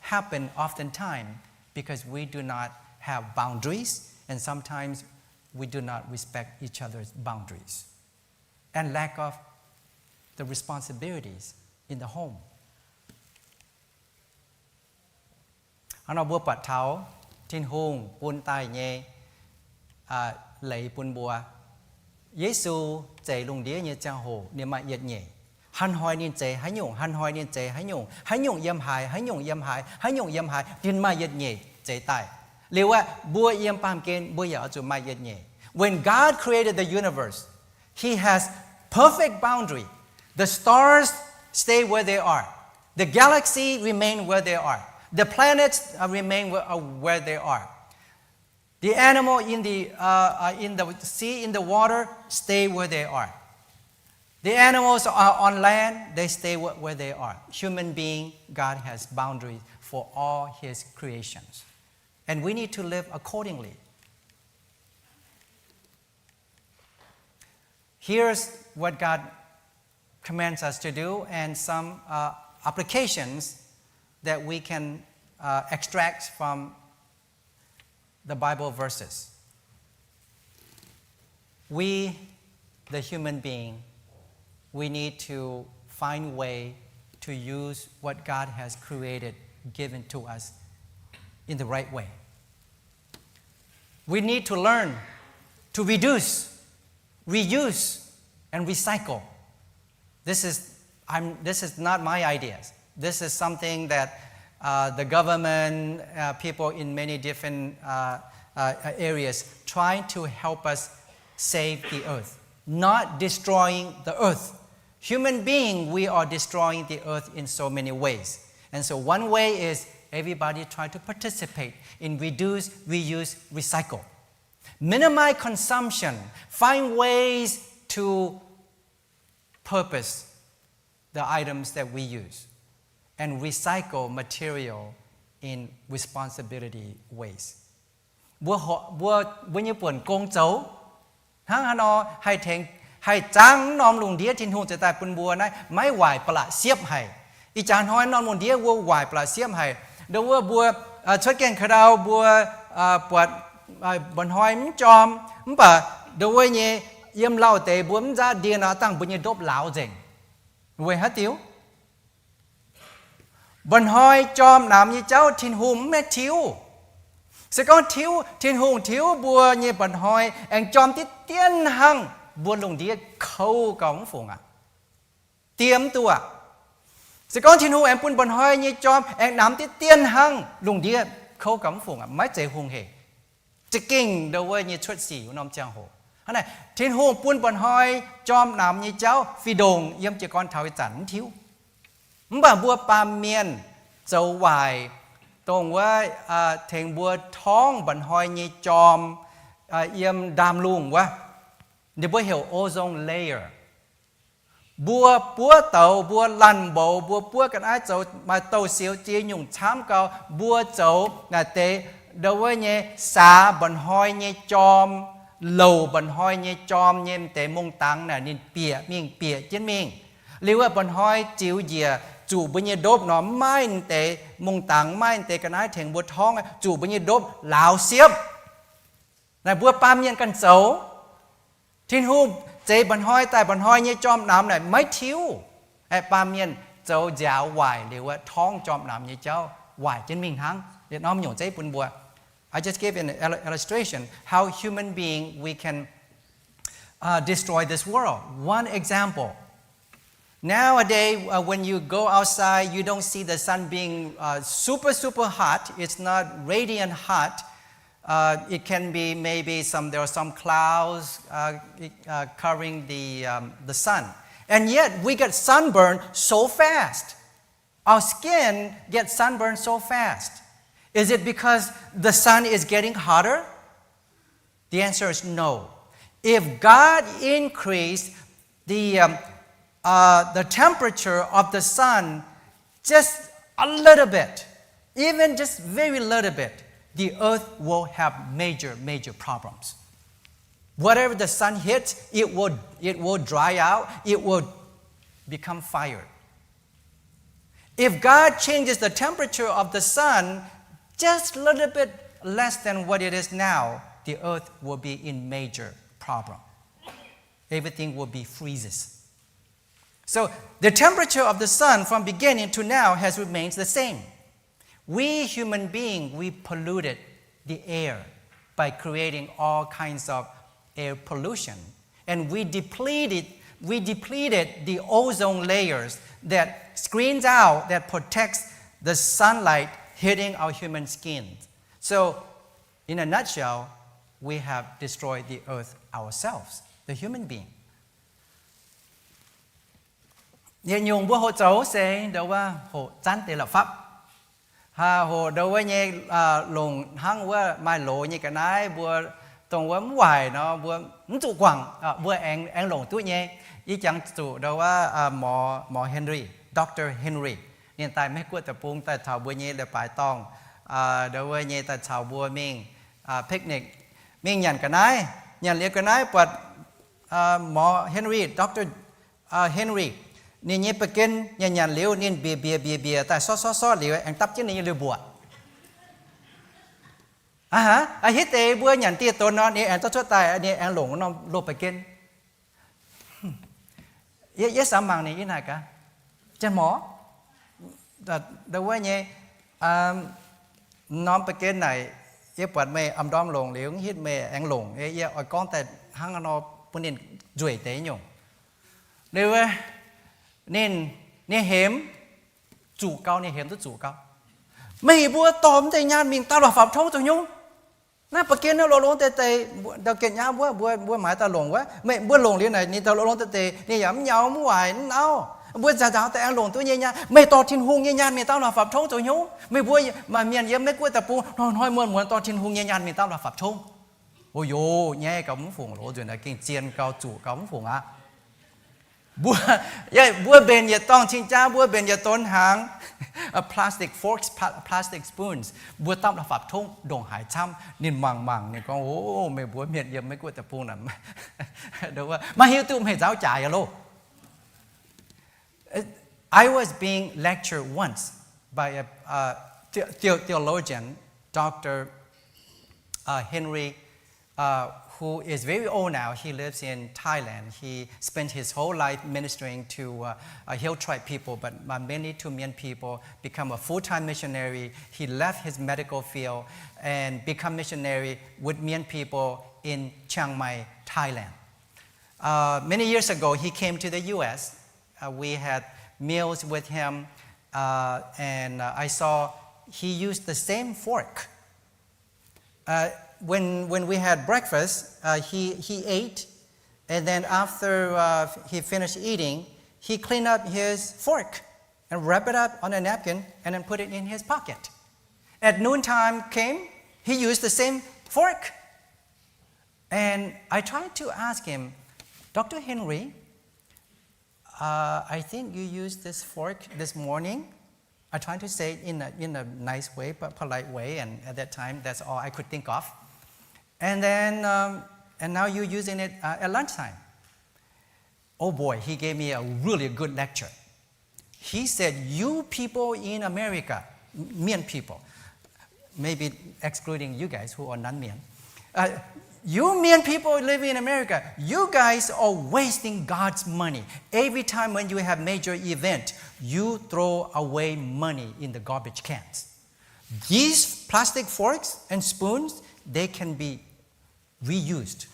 happen oftentimes because we do not have boundaries, and sometimes we do not respect each other's boundaries, and lack of the responsibilities in the home. Nó bùa bát tháo, thiên hùng, bùn tai nhẹ, lấy bùn bùa. Giêsu chạy lùng đĩa như cha hồ, niệm mãi yết nhẹ. Hắn hỏi niên chạy, hãy hỏi niên chạy, hãy nhung yếm hại, niên mãi yết nhẹ, chạy tai. Liệu bùa yếm pam kên, bùa yảo chủ mãi yết nhẹ. When God created the universe, He has perfect boundary. The stars stay where they are. The galaxy remain where they are. The planets remain where they are. The animal in the sea, in the water, stay where they are. The animals are on land, they stay where they are. Human being, God has boundaries for all His creations. And we need to live accordingly. Here's what God commands us to do, and some applications that we can extract from the Bible verses. We, the human being, we need to find way to use what God has created, given to us in the right way. We need to learn to reduce, reuse, and recycle. This is not my ideas. This is something that the government, people in many different areas trying to help us save the earth, not destroying the earth. Human being, we are destroying the earth in so many ways. And so one way is everybody try to participate in reduce, reuse, recycle. Minimize consumption. Find ways to purpose the items that we use. And recycle material in responsibility ways. Bùa như buồn công cháu, hắn nó hay trắng nóm lùng đĩa trên hồn trở tại buồn bùa này máy hoài bả xiếp hay, ý chán hỏi nóm lùng đĩa bùa hoài bả xiếp hay, đâu bùa chốt kèn khờ đào bùa bùa bẩn hỏi chòm, bả đâu nhé yếm lao tề bùa ra điên nó tăng bùa như đốp lão rình, vậy hả tiếu? Bần hỏi chòm làm như cháu thiên hùng mẹ thiếu. Sẽ có thiếu thiên hùng thiếu bùa như bần hỏi anh chòm tí tiên hăng bùa lùng đĩa khâu cổng phùng ạ. Tiêm tùa. Sẽ có thiên hùng em bùn bần hỏi như chòm anh nắm tí tiên hăng lùng đĩa khâu cổng phùng ạ. Mấy chế hùng hề. Chỉ kinh đâu như chuột xỉ của nông trang hồ. Thế này, thiên hùng bùn bần hỏi chòm làm như cháu phi đồn yếm chỉ con thảo chẳng thiếu. Bà bùa bà miên dấu hoài tông với thành bùaท้องbẩn hỏi như chòm yếm đàm lùng quá để bùa hiểu ozone layer bùa tàu bùa lăn bầu bùa cái ai dấu mà tàu xíu chia nhung chám cao bùa dấu là tế đâu với như xá bẩn hỏi như chòm lầu bần hoi như chom nhem tế mông tăng nè nên bịa chiến mình liu bần hoi chiếu dìa chủ bây nhiêu đốp nó mai tế mông tăng mai tế cái này thành bùa thong chủ bây nhiêu đốp lào xiếp này bùa pam nhiên căn xấu thiên hu chế bần hoi tại bần hoi như chom nám này mấy thiếu pam nhiên châu giáo hoài liu thong chom nám như châu hoài chiến mình hăng Việt Nam nhổn chế bùn bùa. I just gave an illustration how human being we can destroy this world. One example. Nowadays, when you go outside, you don't see the sun being super hot. It's not radiant hot. It can be maybe there are some clouds covering the sun. And yet, we get sunburned so fast. Our skin gets sunburned so fast. Is it because the sun is getting hotter? The answer is no. If God increased the temperature of the sun just a little bit, even just very little bit, the earth will have major problems. Whatever the sun hits, it will dry out, it will become fire. If God changes the temperature of the sun just a little bit less than what it is now, the earth will be in major problem. Everything will be freezes. So the temperature of the sun from beginning to now has remained the same. We human beings, we polluted the air by creating all kinds of air pollution. And we depleted the ozone layers that screens out, that protects the sunlight hitting our human skin. So, in a nutshell, we have destroyed the earth ourselves, the human being. Nhẹ nhung bữa hộ cháu sẽ đâu hộ chán tế là pháp. Hộ đâu nhẹ lùng hăng bữa mai lộ như cái này bữa tổng bữa ngoài nó bữa chủ quảng bữa anh lùng tuổi nhẹ. Ý chẳng chủ đâu mỏ Henry, Dr. Henry. Hiện tại mấy quốc tập trung tại thảo bùa nhé là bài tòng đối với nhé tại thảo bùa mình picnic mình nhận cái này nhận liền cái này bật mỏ Henry Dr. Henry nên nhé bậc kinh nhận liều nên bìa tại so liều anh tập chứ nên liều bùa hít tế bùa nhận tiệt tôn nó nên anh tập xuất tài nên anh lủng nó lột bậc kinh yes sao mang này như này cả chân mỏ đối với nhé nón bậc kinh này if bật mày âm đom lồng liều hít mày anh lồng ở con tại hang nó bún nên duy tế nhung đối với nên hiếm chủ cao nên hiếm rất chủ cao mày bua tóm tay nhát mình tao là phạm thấu tao nhung nè bậc kinh nó lồng tê đầu kiện nhá bua mãi tao lồng quá mày bua lồng liều này nên tao lồng tê nên dám nhau ngoài nào bữa giờ giáo tại anh lồng tôi nha mày to thiên hùng nha mày tao là pháp thấu tôi nhú mày bữa mà miền yếm mấy cuối tập pu nói muốn to thiên hùng nha mày tao là pháp thấu ôi yo nghe cống phùng lỗ rồi là kinh chiên cao chủ cống phùng á bữa bên nhà tông chính cha bữa bên nhà tôn hàng plastic forks plastic spoons bữa tao là pháp thấu đồng hải trăm nên màng nên con ô mày bữa miền yếm mấy cuối tập pu nè đâu mà hiểu tụi mày giáo trải à lô. I was being lectured once by a theologian, Dr. Henry, who is very old now. He lives in Thailand. He spent his whole life ministering to Hill tribe people, but mainly to Mian people, become a full-time missionary. He left his medical field and become missionary with Mian people in Chiang Mai, Thailand. Many years ago, he came to the U.S., we had meals with him, and I saw he used the same fork. When we had breakfast, he ate, and then after he finished eating, he cleaned up his fork and wrapped it up on a napkin and then put it in his pocket. At noontime came, he used the same fork. And I tried to ask him, Dr. Henry, I think you used this fork this morning. I tried to say it in a nice way, but polite way, and at that time, that's all I could think of. And then and now you're using it at lunchtime. Oh boy, he gave me a really good lecture. He said, you people in America, Mian people, maybe excluding you guys who are non-Mian, you Mian people living in America, you guys are wasting God's money. Every time when you have major event, you throw away money in the garbage cans. These plastic forks and spoons, they can be reused.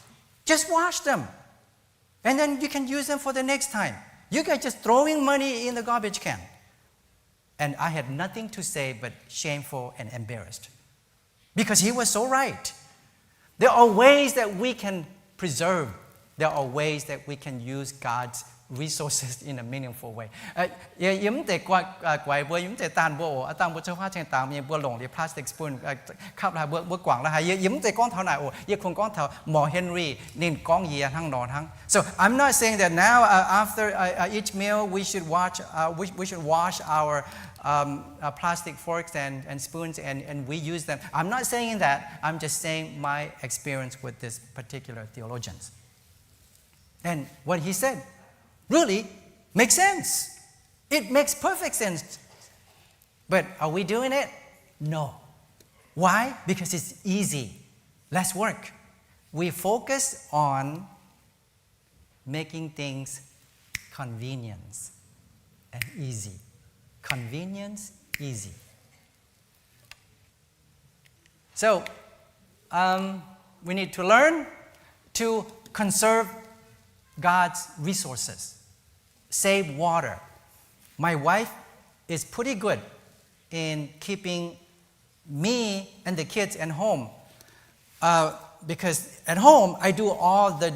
Just wash them. And then you can use them for the next time. You guys just throwing money in the garbage can. And I had nothing to say but shameful and embarrassed. Because he was so right. There are ways that we can preserve. There are ways that we can use God's resources in a meaningful way. Yếm te quay bữa yếm te tan bữa tan bữa cho hoa trên tàu miền bữa lồng thì plastic spoon khắp là bữa quảng là hay yếm te con thảo này yếm con thảo mỏ Henry nên con gì hăng nọ hăng. So I'm not saying that now after each meal we should wash our plastic forks and spoons and we use them. I'm not saying that. I'm just saying my experience with this particular theologians. And what he said really makes sense. It makes perfect sense. But are we doing it? No. Why? Because it's easy. Less work. We focus on making things convenience and easy. Convenience, easy. So, we need to learn to conserve God's resources. Save water. My wife is pretty good in keeping me and the kids at home. Because at home, I do all the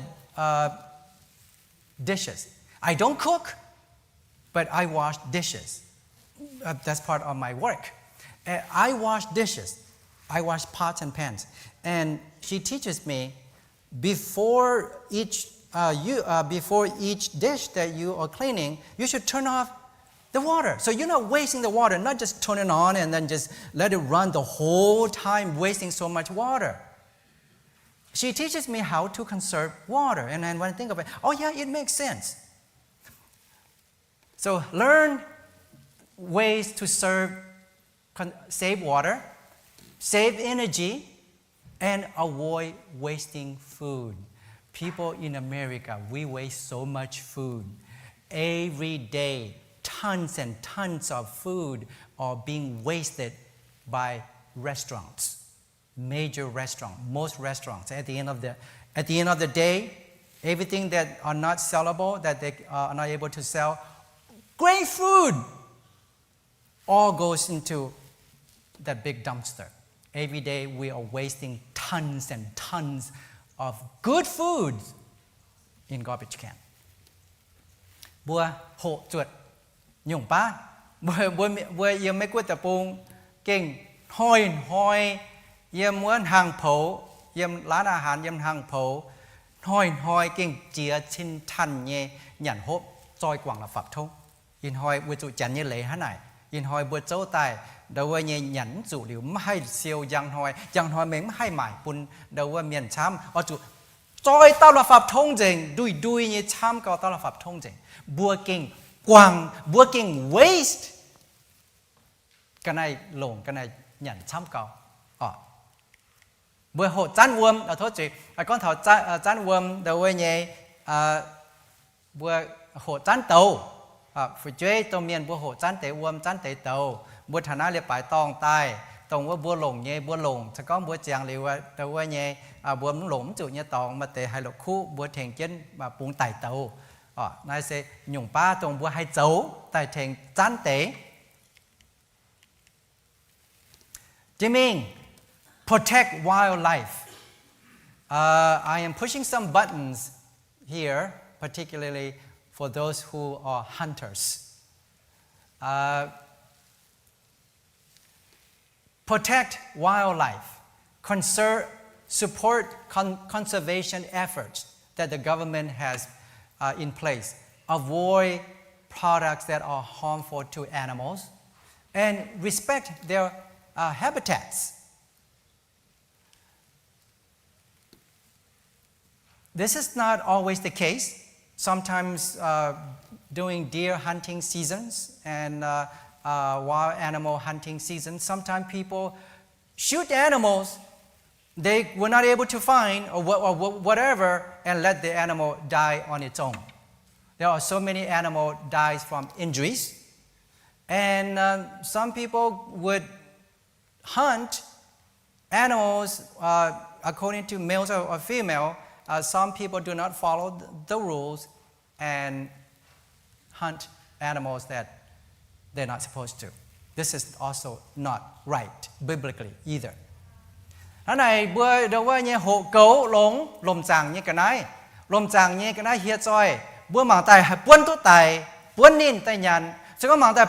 dishes. I don't cook, but I wash dishes. That's part of my work. I wash dishes. I wash pots and pans. And she teaches me before each dish that you are cleaning, you should turn off the water. So you're not wasting the water, not just turn it on and then just let it run the whole time, wasting so much water. She teaches me how to conserve water. And then when I think of it, oh yeah, it makes sense. So learn ways to save water, save energy, and avoid wasting food. People in America, we waste so much food. Every day, tons and tons of food are being wasted by restaurants, major restaurants, most restaurants. At the end of the day, everything that are not sellable, that they are not able to sell, great food, all goes into that big dumpster. Every day we are wasting tons and tons of good food in garbage can. Bữa hộ chuột nhung pa bữa yếm mấy quất tập bung kinh hoi yếm muốn hàng phố yếm lá đà hàn yếm hàng phố hoi kinh chia chín thành nhẹ nhẫn hốp trôi quảng là phật thông in hoi bữa tụ chắn như lấy hả này in hoi bữa châu tài đầu ơi nhẹ nhẫn chủ liu mai siêu giang hoi mình hay mải bún đầu ơi miền chăm ở chủ trôi tao là pháp thông dình đuôi như chăm cao tao là pháp thông dình bữa kinh quang bữa kinh waste cái này lồng cái này nhẫn chăm cao bữa hộ chán uom ở thôi chị con thảo chán uom đầu ơi nhẹ bữa hộ chán tàu phải chơi tàu miền bữa hộ chán tế uom chán tế tàu bữa thằng nào liệp bài tòng tai tòng bữa lồng nhẹ bữa lồng sẽ có bữa chàng liều tàu ơi nhẹ bữa lồng chủ nhẹ tòng mà tế hai lộc khu bữa thèn chân mà buông tài tàu này sẽ nhung pa tòng bữa hai dấu tài thèn chán tế. Jimin, protect wildlife. I am pushing some buttons here, particularly for those who are hunters. Protect wildlife. Support conservation efforts that the government has in place. Avoid products that are harmful to animals and respect their habitats. This is not always the case. Sometimes during deer hunting seasons and wild animal hunting seasons, sometimes people shoot animals they were not able to find or whatever and let the animal die on its own. There are so many animals dies from injuries. And some people would hunt animals according to males or female. Some people do not follow the rules and hunt animals that they're not supposed to. This is also not right biblically either. Thế này bữa đâu có như hộ cấu lồng chàng như cái này, lồng chàng như cái này hiệt rồi, bữa mảng tài buôn tu tài, buôn nín tài nhàn, chứ có mảng tài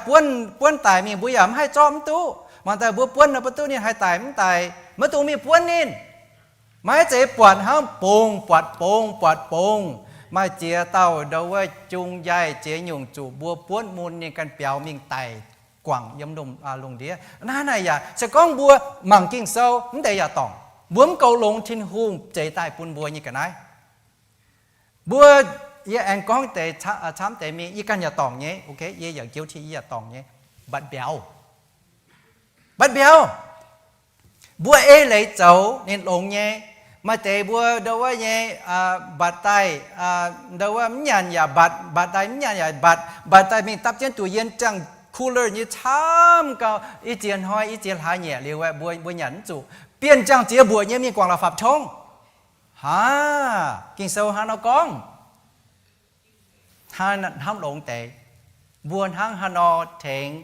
buôn tài mình bữa yểm hay cho mình tu, mảng tài bữa buôn là bữa tu nín hay tài mình tài, mới tu mình buôn nín, mấy chế quạt ham bông, mà chia tàu đâu có chung dài chế nhung chủ bữa buôn môn như căn béo mình tài quảng yếm lồng đĩa, này à, sẽ có bữa mảng kinh sâu, không để tỏng, bướm cầu lồng thiên hùng chế tài buôn bùa như cái này, bữa anh có thể tham tế mi y căn nhà tỏng nhé, ok, y giờ kêu thì y tỏng nhé, bắt béo, bữa lấy cháu nên lồng nhé, mà tế bữa đâu có nhé, bắt tay, đâu có nhàn nhà bắt tay nhàn nhà bắt tay mình tập trên tụi yên chẳng cooler như tham cao, ý tiền hỏi ý tiền hai nhẹ liều bữa nhẫn chủ, biến chẳng chia bữa nhé mình quảng là pháp thông, kinh sâu nó con. Hắn lộn tệ buồn hắn nó thèn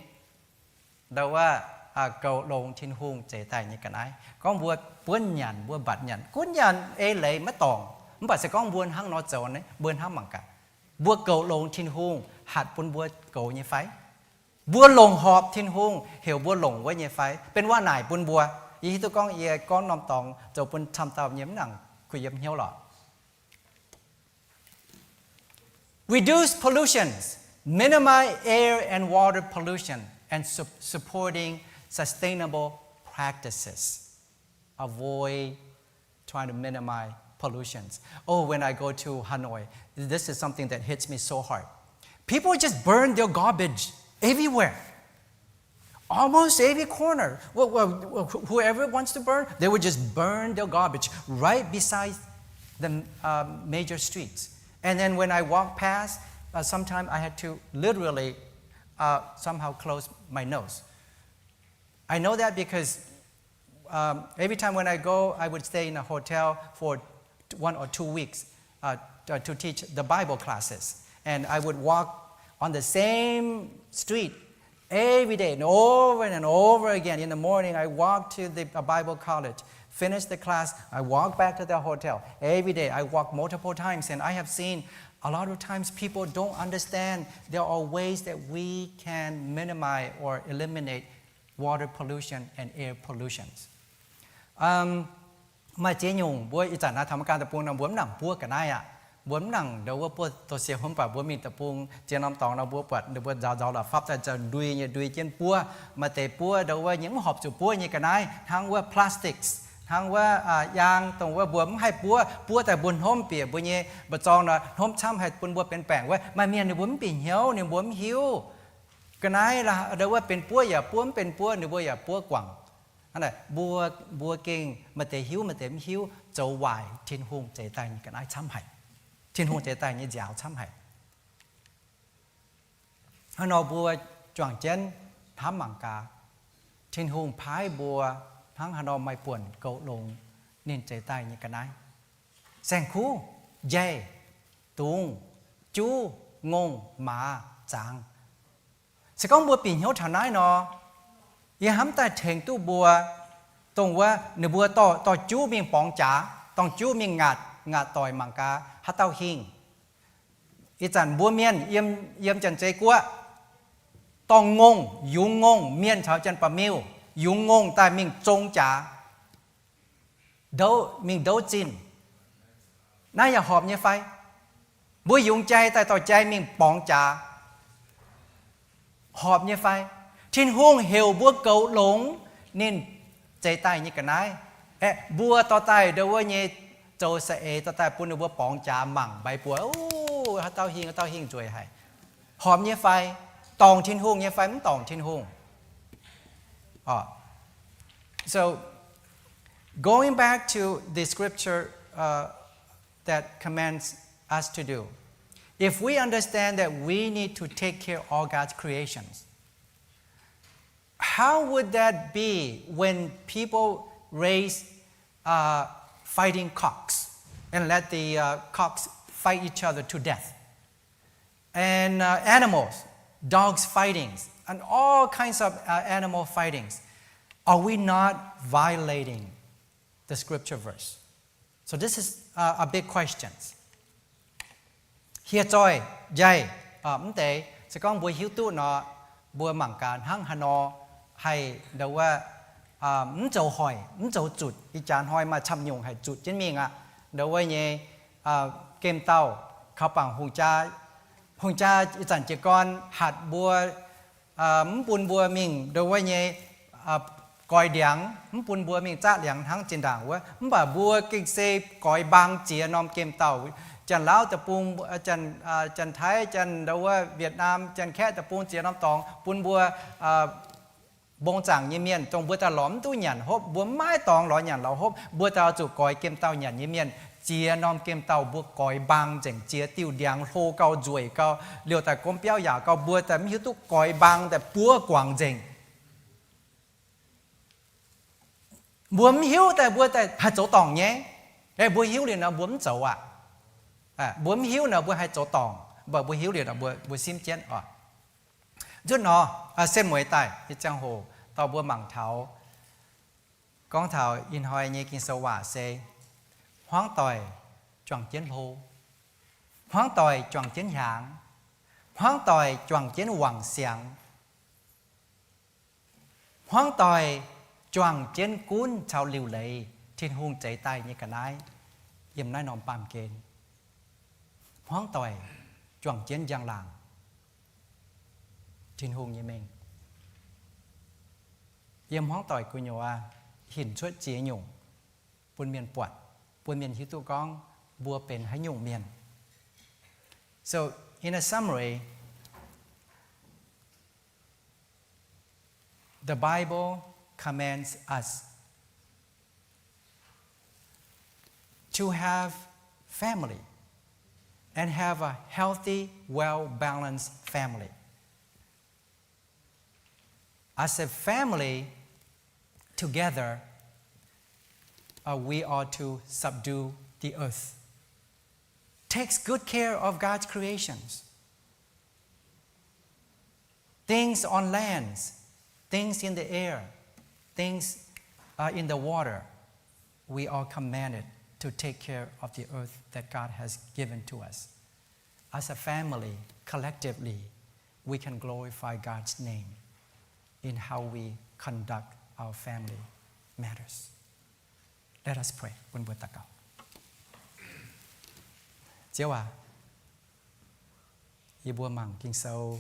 đâuว่าcầu lộn thiên hùng chế tài như cái này con buồn nhàn buồn bạt nhàn cuốn nhàn lấy mất tòng không phải sẽ con buồn hắn nó trộn đấy buồn hắn bằng cả buồn cầu lộn thiên hùng hạt buồn cầu như phái buồn lộn họp thiên hùng hiểu buồn lộn với như phái bênว่า này buồn ý tôi con nằm tòng rồi buồn tham tao nhiễm nặngคุยยิ้มเหี้ยวหรอReduce pollutions, minimize air and water pollution, and supporting sustainable practices. Avoid trying to minimize pollutions. Oh, when I go to Hanoi, this is something that hits me so hard. People just burn their garbage everywhere. Almost every corner. Whoever wants to burn, they would just burn their garbage right beside the major streets. And then when I walk past, sometimes I had to literally somehow close my nose. I know that because every time when I go, I would stay in a hotel for 1 or 2 weeks to teach the Bible classes. And I would walk on the same street every day and over again. In the morning, I walk to the Bible college. Finish the class, I walk back to the hotel. Every day, I walk multiple times, and I have seen a lot of times people don't understand there are ways that we can minimize or eliminate water pollution and air pollution. มาเจียงบัวอีจันนะทำการตะปูนบัวหนังบัวกันได้อะบัวหนังเดี๋ยวว่าบัวตัวเสียผมป่ะบัวมีตะปูเจียนน้ำตองเราบัวปัดเดี๋ยวบัวจาวๆเราฟับจะดุยเนี่ยดุยเจียนปัวมาเตะปัวเดี๋ยวว่าnhữngหอบจุปัวเนี่ยกันได้ทั้งว่า plasticsทั้งว่ายางตรงว่าบัวไม่ให้ปัวแต่บนห้มเปียบัวเนี่ยบัวจองนะห้มช้ำให้ปุ่นบัวเป็นแป้งว่ามาเมียเนี่ยบัวไม่ปีเหี่ยวเนี่ยบัวไม่หิวกันได้ละเดี๋ยวว่าเป็นปัวอย่าปัวเป็นปัวเนี่ยบัวอย่าปัวกว่างอันนั้นบัวเก่งมาแต่หิวมาแต่ไม่หิวเจ้าไหวเทียนหงใจตายนี่กันได้ช้ำให้เทียนหงใจตายนี่ยาวช้ำให้ฮันเอาบัวจ่วงเจนทำมังกาเทียนหงพายบัวทั้งฮันเอาไม่ป่วนเกาลงเน้นใจตายนี่กันได้แสงคู่เย่ตุงจูงงมาจางsẽ cóบัวปีนเหี่ยวฐานน้อยเนาะยังห้ามแต่เถงตู้บัวตรงว่าเนื้อบัวต่อจู้มีปองจ๋าต้องจู้มีงาต่อยมังกาฮัตเต้าหิงอีจันบัวเมียนเยี่ยมจันใจกัวต้องงงยุงงงเมียนชาวจันปะมิวยุงงงแต่มิงจงจ๋าเดามิงเดาจินน่าอย่าหอบเนี่ยไฟบัวยุงใจแต่ต่อใจมิงปองจ๋าหอบnhư phai thiên hung hiểu búa cấu lống nên chạy tay như cái này búa to tay đâu như châu sẽ ê ta bún bùa bóng trà mảng bay bùa tao hiên rồi hay hòm như phai tòng thiên hùng như phai tòng thiên hùng. So going back to the scripture that commands us to do, if we understand that we need to take care of all God's creations, how would that be when people raise fighting cocks and let the cocks fight each other to death? And animals, dogs fightings, and all kinds of animal fightings. Are we not violating the scripture verse? So this is a big question. Here joy, jay, tế, sẽ có buổi hiếu tụ nó, buổi mảng càn hăng hà nó, hay đâu dầu hỏi, dầu chuột, ý chán hỏi mà chăm nhung hay chuột trên miệng đâu nhé, kem tàu, khảo bằng hùng cha, ý chán chỉ con hạt bùa, bùn bùa mình đâu nhé, coi điáng, bùn bùa mình chát điáng hăng trên đảng quá, bà bùa kinh xe coi băng chia nom kem tàu, chân Lào tập bùn, chân Thái, chân đâu Việt Nam, chân khẽ tập bùn chia nom tòng, bùn bùa bông chẳng như miền trong bữa ta lõm tu nhàn hốp bữa mai tòng lõi nhàn lão hốp bữa ta chủ coi kem tàu nhàn như miền chia nom kem tàu bữa coi băng chỉnh chia tiêu điang hô cao ruồi cao liều tại công béo giả cao bữa ta mới tu coi băng tại bữa quảng chỉnh bữa hiếu tại bữa tại hai chỗ tòng nhé bữa hiếu liền là bữa chỗ bữa hiếu là bữa hai chỗ tòng và bữa hiếu liền là bữa sim chén chút nó xem mồi tài cái trang hồ tàu bữa mảng thảo con thảo in hoài như kinh sâu hỏa xe hoang tỏi choàng chiến hồ hoang tỏi choàng chiến hạng hoang tỏi choàng chiến hoàng xiang hoang tỏi choàng chiến cún chào liều lệ thiên hung chạy tay như cả nái yếm nái nòng pam kên hoang tỏi choàng chiến giang làng thiên hùng như mình yếm hoang tỏi của nhau hình xuất chế nhung buôn miền quạt buôn miền hiếu tu con bùa bền hay nhung miền. So in a summary, the Bible commands us to have family and have a healthy, well-balanced family. As a family, together, we are to subdue the earth. Takes good care of God's creations. Things on lands, things in the air, things in the water. We are commanded to take care of the earth that God has given to us. As a family, collectively, we can glorify God's name in how we conduct our family matters. Let us pray. Buồn buồn tạ cầu. Chúa y bùa mảng kinh sâu